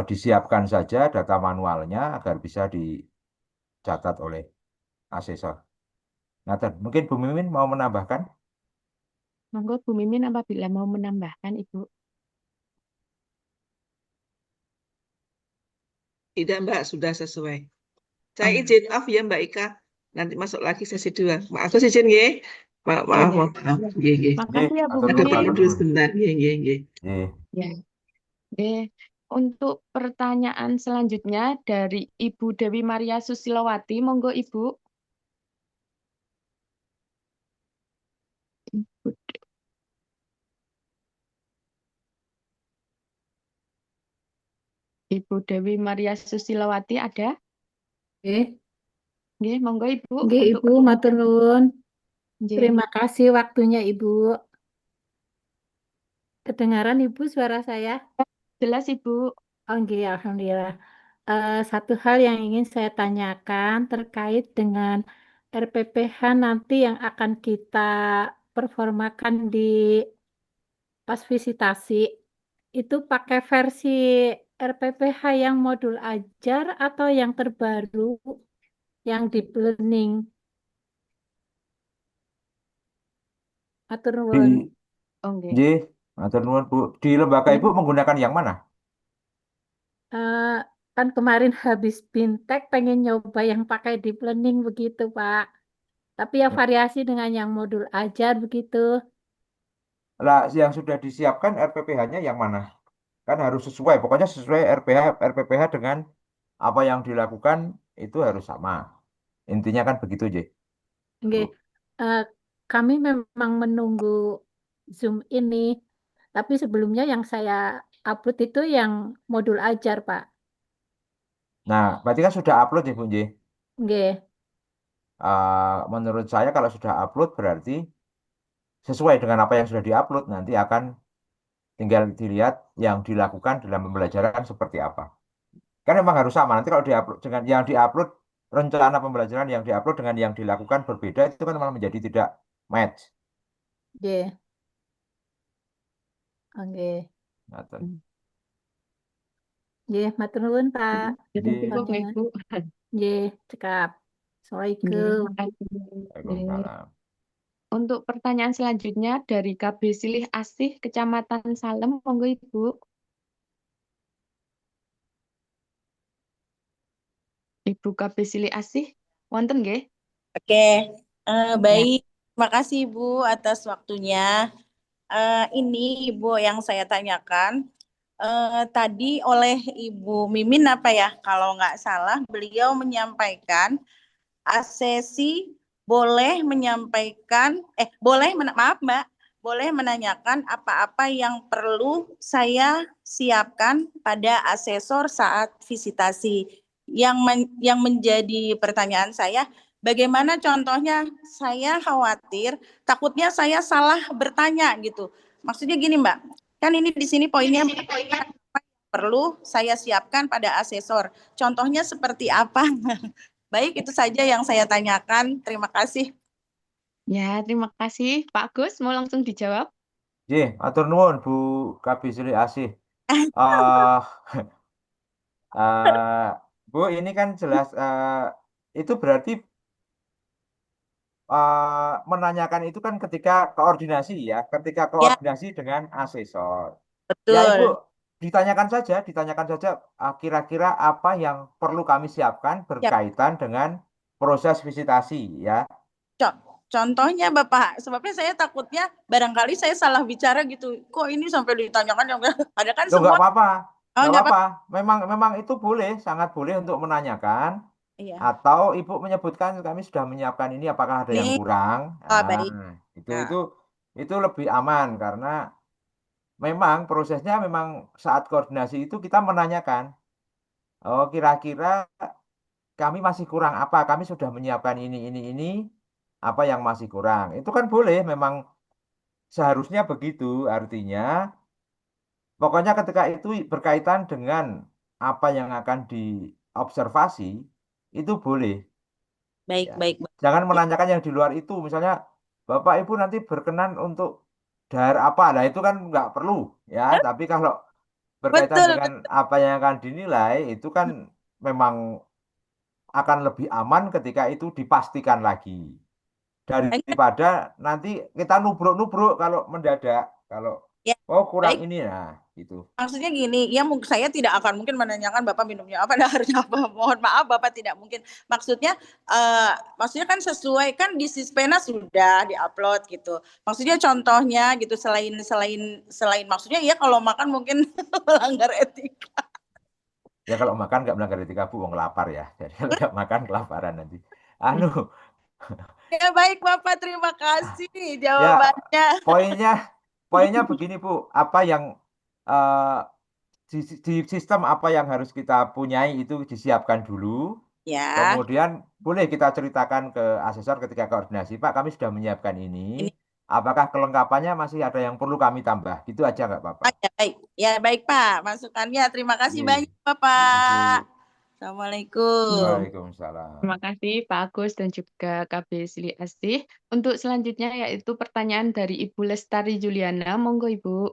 disiapkan saja data manualnya agar bisa dicatat oleh asesor. Nah, mungkin Bu Mimin mau menambahkan? Monggo Bu Mimin apabila mau menambahkan Ibu. Tidak, Mbak, sudah sesuai. Saya izin off ya, Mbak Ika. Nanti masuk lagi sesi 2. Maaf, aku izin nggih. Maaf, maaf, maaf. Nggih, nggih. Makasih ya Bu Ada Mimin. perlu dulu sebentar. Nggih, nggih, nggih. Ya. Untuk pertanyaan selanjutnya dari Ibu Dewi Maria Susilowati, monggo Ibu. Ibu Dewi Maria Susilowati ada? Nggih, monggo Ibu. Nggih, untuk Ibu, matur nuwun. Nggih. Terima kasih waktunya, Ibu. Kedengaran Ibu suara saya? Jelas Ibu. Oh, nggih, alhamdulillah. Satu hal yang ingin saya tanyakan terkait dengan RPPH nanti yang akan kita performakan di pas visitasi. Itu pakai versi RPPH yang modul ajar atau yang terbaru yang deep learning? Matur nuwun. Nggih, matur nuwun Bu. Di lembaga Ibu menggunakan yang mana? Kan kemarin habis bintek pengen nyoba yang pakai deep learning begitu, Pak. Tapi ya variasi dengan yang modul ajar begitu. Lah, yang sudah disiapkan RPPH-nya yang mana? Kan harus sesuai, pokoknya sesuai RPPH dengan apa yang dilakukan itu harus sama. Intinya kan begitu, J. Nggih. Kami memang menunggu Zoom ini, tapi sebelumnya yang saya upload itu yang modul ajar, Pak. Nah, berarti kan sudah upload ya, Bu J. Nggih. Menurut saya kalau sudah upload berarti sesuai dengan apa yang sudah diupload, nanti akan tinggal dilihat yang dilakukan dalam pembelajaran seperti apa. Kan memang harus sama. Nanti kalau diupload dengan yang diupload, rencana pembelajaran yang diupload dengan yang dilakukan berbeda, itu kan malah menjadi tidak match. Nggih. Nggih. Nggih, matur nuwun, Pak. Nggih. Nggih, cekap. Assalamualaikum. Waalaikumsalam. Untuk pertanyaan selanjutnya dari KB Silih Asih, Kecamatan Salem, monggo Ibu. Ibu KB Silih Asih, wonten nggih? Oke, baik. Terima kasih Ibu atas waktunya. Ini Ibu yang saya tanyakan tadi oleh Ibu Mimin apa ya? Kalau nggak salah beliau menyampaikan asesi boleh menyampaikan, maaf Mbak, boleh menanyakan apa-apa yang perlu saya siapkan pada asesor saat visitasi. Yang menjadi pertanyaan saya, bagaimana contohnya saya khawatir, takutnya saya salah bertanya gitu. Maksudnya gini Mbak, kan ini di sini poinnya perlu saya siapkan pada asesor. Contohnya seperti apa? Baik, itu saja yang saya tanyakan. Terima kasih. Ya, terima kasih. Pak Gus, mau langsung dijawab? Nggih, atur nuwun Bu KB Silih Asih. Bu, ini kan jelas itu berarti menanyakan itu kan ketika koordinasi ya, ketika koordinasi dengan asesor. Betul. Ya Ibu, ditanyakan saja kira-kira apa yang perlu kami siapkan berkaitan dengan proses visitasi ya. Contohnya Bapak, sebabnya saya takutnya barangkali saya salah bicara gitu. Kok ini sampai ditanyakan yang ada kan Loh, semua. nggak apa-apa. Oh, Nggak apa-apa. Memang itu boleh, sangat boleh untuk menanyakan. Iya. Atau Ibu menyebutkan kami sudah menyiapkan ini, apakah ada yang kurang? Baik. Itu lebih aman karena memang prosesnya memang saat koordinasi itu kita menanyakan, oh kira-kira kami masih kurang apa? Kami sudah menyiapkan ini, apa yang masih kurang? Itu kan boleh, memang seharusnya begitu. Artinya, pokoknya ketika itu berkaitan dengan apa yang akan diobservasi, itu boleh. Baik, baik. Jangan menanyakan yang di luar itu. Misalnya, Bapak Ibu nanti berkenan untuk dar apa, nah itu kan nggak perlu ya. Tapi kalau berkaitan Betul, dengan apa yang akan dinilai, itu kan memang akan lebih aman ketika itu dipastikan lagi. Daripada nanti kita nubruk-nubruk kalau mendadak, kalau ya, oh kurang baik. ini, nah gitu. Maksudnya gini, ya saya tidak akan mungkin menanyakan Bapak minumnya apa dan harusnya apa. Mohon maaf Bapak tidak mungkin. Maksudnya kan sesuai kan di Sispena sudah diupload gitu. Maksudnya contohnya gitu selain maksudnya ya kalau makan mungkin melanggar etika. Ya kalau makan nggak melanggar etika Bu, wong lapar ya. Jadi kalau nggak makan kelaparan nanti. Anu, Ya baik Bapak, terima kasih ya jawabannya. poinnya begini Bu, apa yang eh, di sistem apa yang harus kita punyai itu disiapkan dulu. Ya. Kemudian boleh kita ceritakan ke asesor ketika koordinasi, Pak, kami sudah menyiapkan ini. Apakah kelengkapannya masih ada yang perlu kami tambah? Gitu aja nggak apa-apa. Ya baik, ya baik Pak, masukannya. Terima kasih Iya. banyak Bapak. Assalamualaikum. Waalaikumsalam. Terima kasih Pak Agus dan juga KB Sili Asih. Untuk selanjutnya yaitu pertanyaan dari Ibu Lestari Juliana. Monggo Ibu.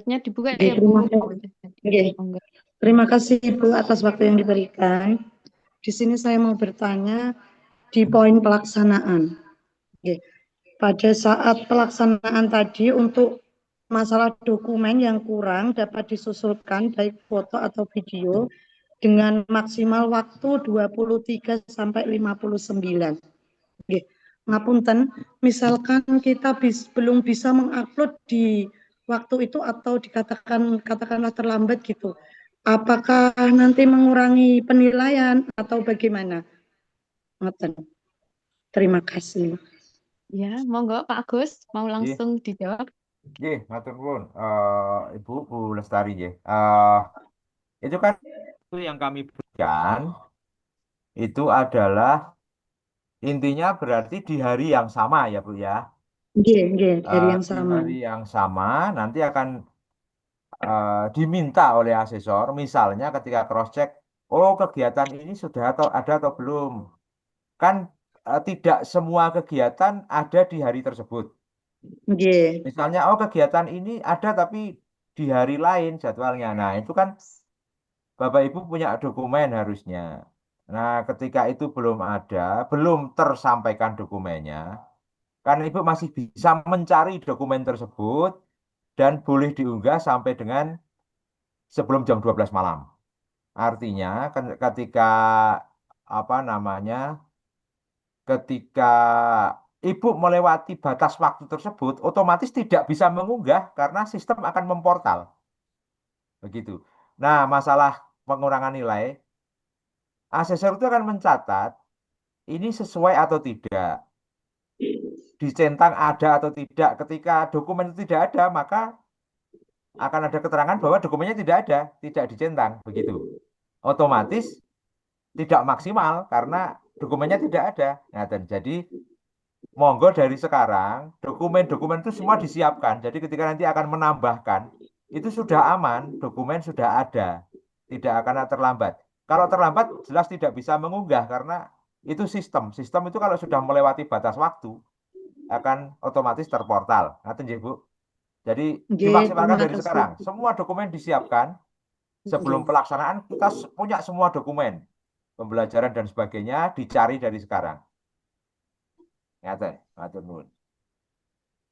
Dibuka ya Bu. Terima kasih Ibu atas waktu yang diberikan. Di sini saya mau bertanya di poin pelaksanaan. Pada saat pelaksanaan tadi untuk masalah dokumen yang kurang dapat disusulkan baik foto atau video dengan maksimal waktu 23 sampai 59. Ngapunten, misalkan kita belum bisa mengupload di waktu itu atau katakanlah terlambat gitu. Apakah nanti mengurangi penilaian atau bagaimana? Ngoten. Terima kasih. Ya, monggo Pak Agus mau langsung dijawab. Nggih, matur nuwun. Ibu Bu Lestari nggih. Itu kan itu yang kami berikan itu adalah intinya berarti di hari yang sama ya Bu ya. Hari yang sama. Di hari yang sama nanti akan diminta oleh asesor, misalnya ketika cross check, oh kegiatan ini sudah ada atau belum. Kan tidak semua kegiatan ada di hari tersebut. Misalnya, oh kegiatan ini ada tapi di hari lain jadwalnya. Nah, itu kan Bapak Ibu punya dokumen harusnya. Nah, ketika itu belum ada, belum tersampaikan dokumennya, kan Ibu masih bisa mencari dokumen tersebut dan boleh diunggah sampai dengan sebelum jam 12 malam. Artinya, ketika apa namanya, ketika Ibu melewati batas waktu tersebut, otomatis tidak bisa mengunggah karena sistem akan memportal. Begitu. Nah, masalah pengurangan nilai, asesor itu akan mencatat ini sesuai atau tidak. Dicentang ada atau tidak. Ketika dokumen itu tidak ada, maka akan ada keterangan bahwa dokumennya tidak ada, tidak dicentang. Begitu. Otomatis tidak maksimal karena dokumennya tidak ada. Nah, dan jadi monggo dari sekarang dokumen-dokumen itu semua disiapkan. Jadi ketika nanti akan menambahkan itu sudah aman, dokumen sudah ada, tidak akan terlambat. Kalau terlambat jelas tidak bisa mengunggah karena itu sistem. Sistem itu kalau sudah melewati batas waktu akan otomatis terportal. Ngaten nggih, Bu. Jadi dimaksimalkan dari sekarang. Semua dokumen disiapkan. Sebelum pelaksanaan kita punya semua dokumen. Pembelajaran dan sebagainya dicari dari sekarang. Ngaten, matur nuwun.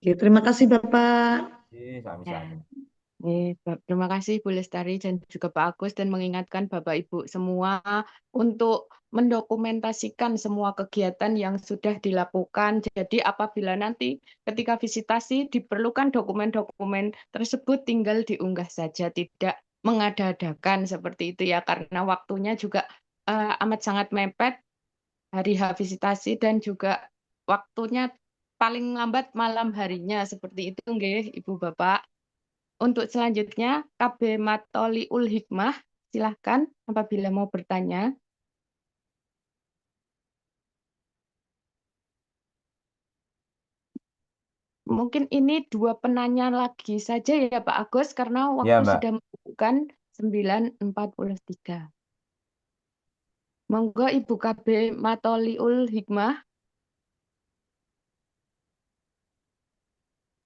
Terima kasih Bapak. Sami-sami. Terima kasih Bu Lestari dan juga Pak Agus dan mengingatkan Bapak Ibu semua untuk mendokumentasikan semua kegiatan yang sudah dilakukan. Jadi apabila nanti ketika visitasi diperlukan dokumen-dokumen tersebut tinggal diunggah saja, tidak mengada-adakan seperti itu ya karena waktunya juga amat sangat mepet hari H visitasi dan juga waktunya paling lambat malam harinya seperti itu nggih Ibu Bapak. Untuk selanjutnya, KB Matoliul Hikmah, silahkan apabila mau bertanya. Mungkin ini dua penanya lagi saja ya Pak Agus, karena waktu sudah menunjukkan 9.43. Monggo Ibu KB Matoliul Hikmah.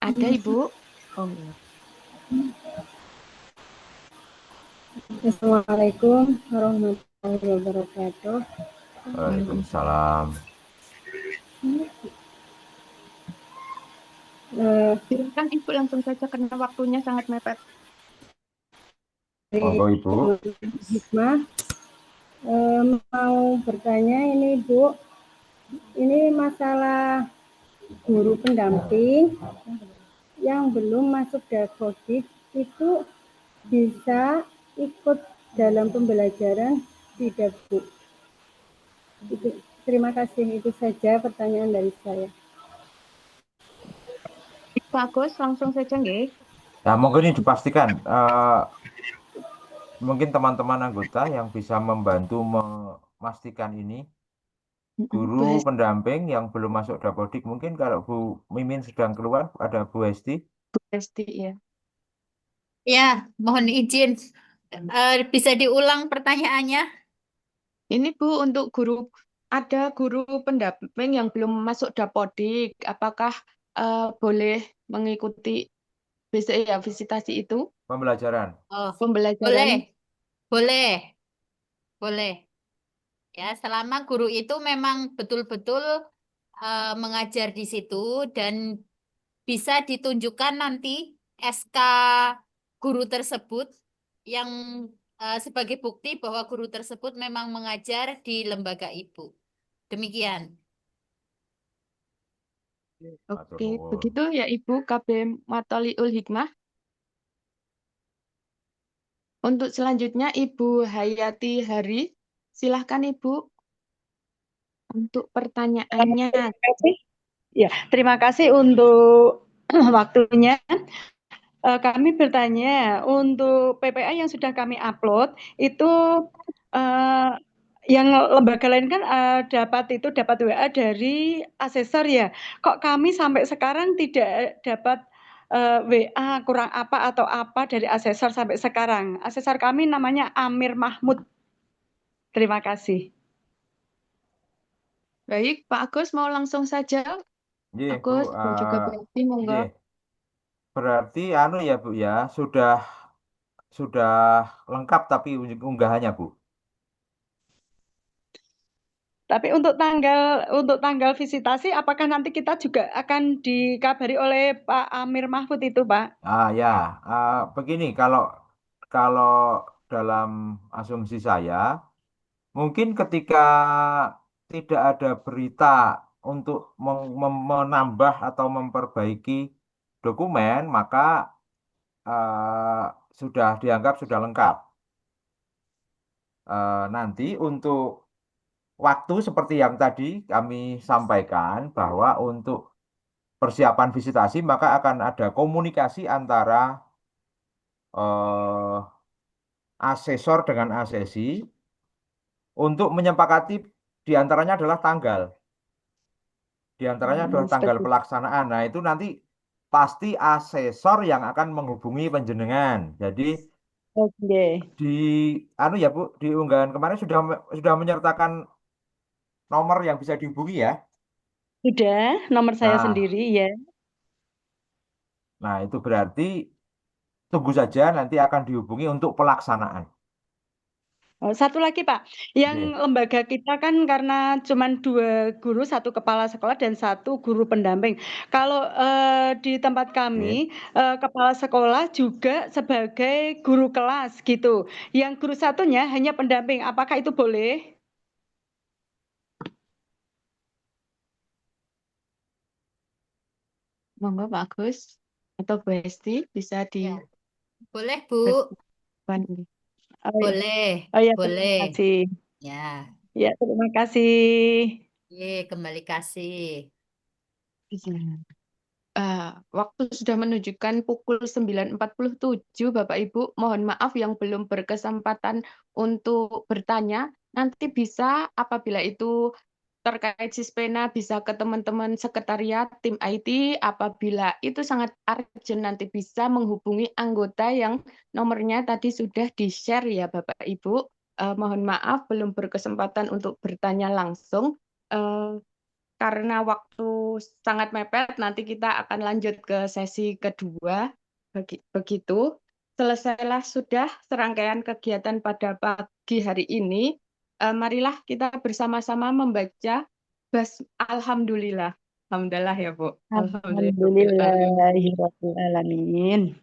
Ada Ibu? Oh. Assalamualaikum warahmatullahi wabarakatuh. Waalaikumsalam. Silakan Ibu langsung saja karena waktunya sangat mepet. Monggo Ibu. Hikmah, mau bertanya ini Bu, ini masalah guru pendamping yang belum masuk dapodik itu bisa ikut dalam pembelajaran tidak Bu? Itu, terima kasih, itu saja pertanyaan dari saya. Pak Agus, langsung saja nggih. Nah, mungkin ini dipastikan, mungkin teman-teman anggota yang bisa membantu memastikan ini, guru pendamping yang belum masuk dapodik, mungkin kalau Bu Mimin sedang keluar, ada Bu Hesti. Bu Hesti, ya. Ya, mohon izin. Bisa diulang pertanyaannya? Ini Bu, untuk guru, ada guru pendamping yang belum masuk dapodik, apakah boleh mengikuti ya, visitasi itu? Pembelajaran. Oh, Pembelajaran. boleh. Ya, selama guru itu memang betul-betul mengajar di situ dan bisa ditunjukkan nanti SK guru tersebut yang sebagai bukti bahwa guru tersebut memang mengajar di lembaga ibu. Demikian. Oke, begitu ya Ibu KB Matoliul Hikmah. Untuk selanjutnya Ibu Hayati Hari, silahkan Ibu untuk pertanyaannya. Ya, terima kasih untuk waktunya. Kami bertanya untuk PPA yang sudah kami upload itu yang lembaga lain kan dapat WA dari asesor ya. Kok kami sampai sekarang tidak dapat WA kurang apa atau apa dari asesor sampai sekarang. Asesor kami namanya Amir Mahmud. Terima kasih. Baik, Pak Agus mau langsung saja. Ye, Agus, Bu, dan juga berarti monggo. ye. Berarti anu ya Bu ya, sudah lengkap tapi unggahannya Bu. Tapi untuk tanggal visitasi, apakah nanti kita juga akan dikabari oleh Pak Amir Mahfud itu, Pak? Ya, begini kalau dalam asumsi saya, mungkin ketika tidak ada berita untuk menambah atau memperbaiki dokumen, maka sudah dianggap sudah lengkap. Nanti untuk waktu seperti yang tadi kami sampaikan bahwa untuk persiapan visitasi maka akan ada komunikasi antara asesor dengan asesi untuk menyepakati diantaranya adalah tanggal. Diantaranya adalah tanggal pelaksanaan. Nah itu nanti pasti asesor yang akan menghubungi panjenengan. Jadi anu ya Bu, di unggahan kemarin sudah menyertakan nomor yang bisa dihubungi ya? Sudah, nomor saya sendiri ya. Nah, itu berarti tunggu saja nanti akan dihubungi untuk pelaksanaan. Satu lagi Pak, yang lembaga kita kan karena cuma 2 guru, 1 kepala sekolah dan 1 guru pendamping. Kalau di tempat kami kepala sekolah juga sebagai guru kelas gitu. Yang guru satunya hanya pendamping. Apakah itu boleh? Monggo Pak Agus atau Bu Hesti bisa di. Boleh Bu. Boleh. Boleh. Terima kasih. Ya. Ya, terima kasih. Kembali kasih. Waktu sudah menunjukkan pukul 9.47, Bapak Ibu. Mohon maaf yang belum berkesempatan untuk bertanya. Nanti bisa apabila itu terkait Sispena bisa ke teman-teman sekretariat tim IT. Apabila itu sangat urgent nanti bisa menghubungi anggota yang nomornya tadi sudah di-share ya Bapak Ibu. Mohon maaf belum berkesempatan untuk bertanya langsung. karena waktu sangat mepet, nanti kita akan lanjut ke sesi kedua. Begitu. Selesailah sudah serangkaian kegiatan pada pagi hari ini. Marilah kita bersama-sama membaca Alhamdulillah. Alhamdulillah ya, Bu. Alhamdulillahirrahmanirrahim.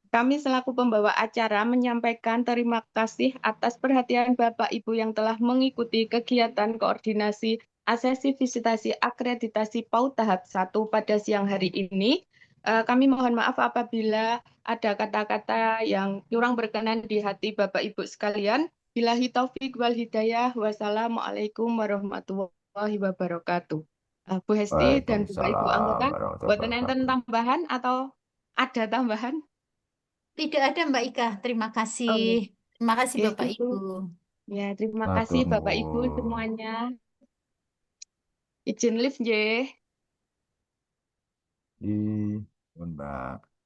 Kami selaku pembawa acara menyampaikan terima kasih atas perhatian Bapak Ibu yang telah mengikuti kegiatan koordinasi asesi visitasi akreditasi PAUD tahap 1 pada siang hari ini. Kami mohon maaf apabila ada kata-kata yang kurang berkenan di hati Bapak Ibu sekalian. Billahi taufik wal hidayah. Wassalamualaikum warahmatullahi wabarakatuh. Bu Hesti dan Bapak Ibu anggota, buatan enten tambahan atau ada tambahan? Tidak ada Mbak Ika, terima kasih. Terima kasih Oke, Bapak itu. Ibu. Ya, terima kasih Bapak Ibu semuanya. Izin lift, J. Mbak.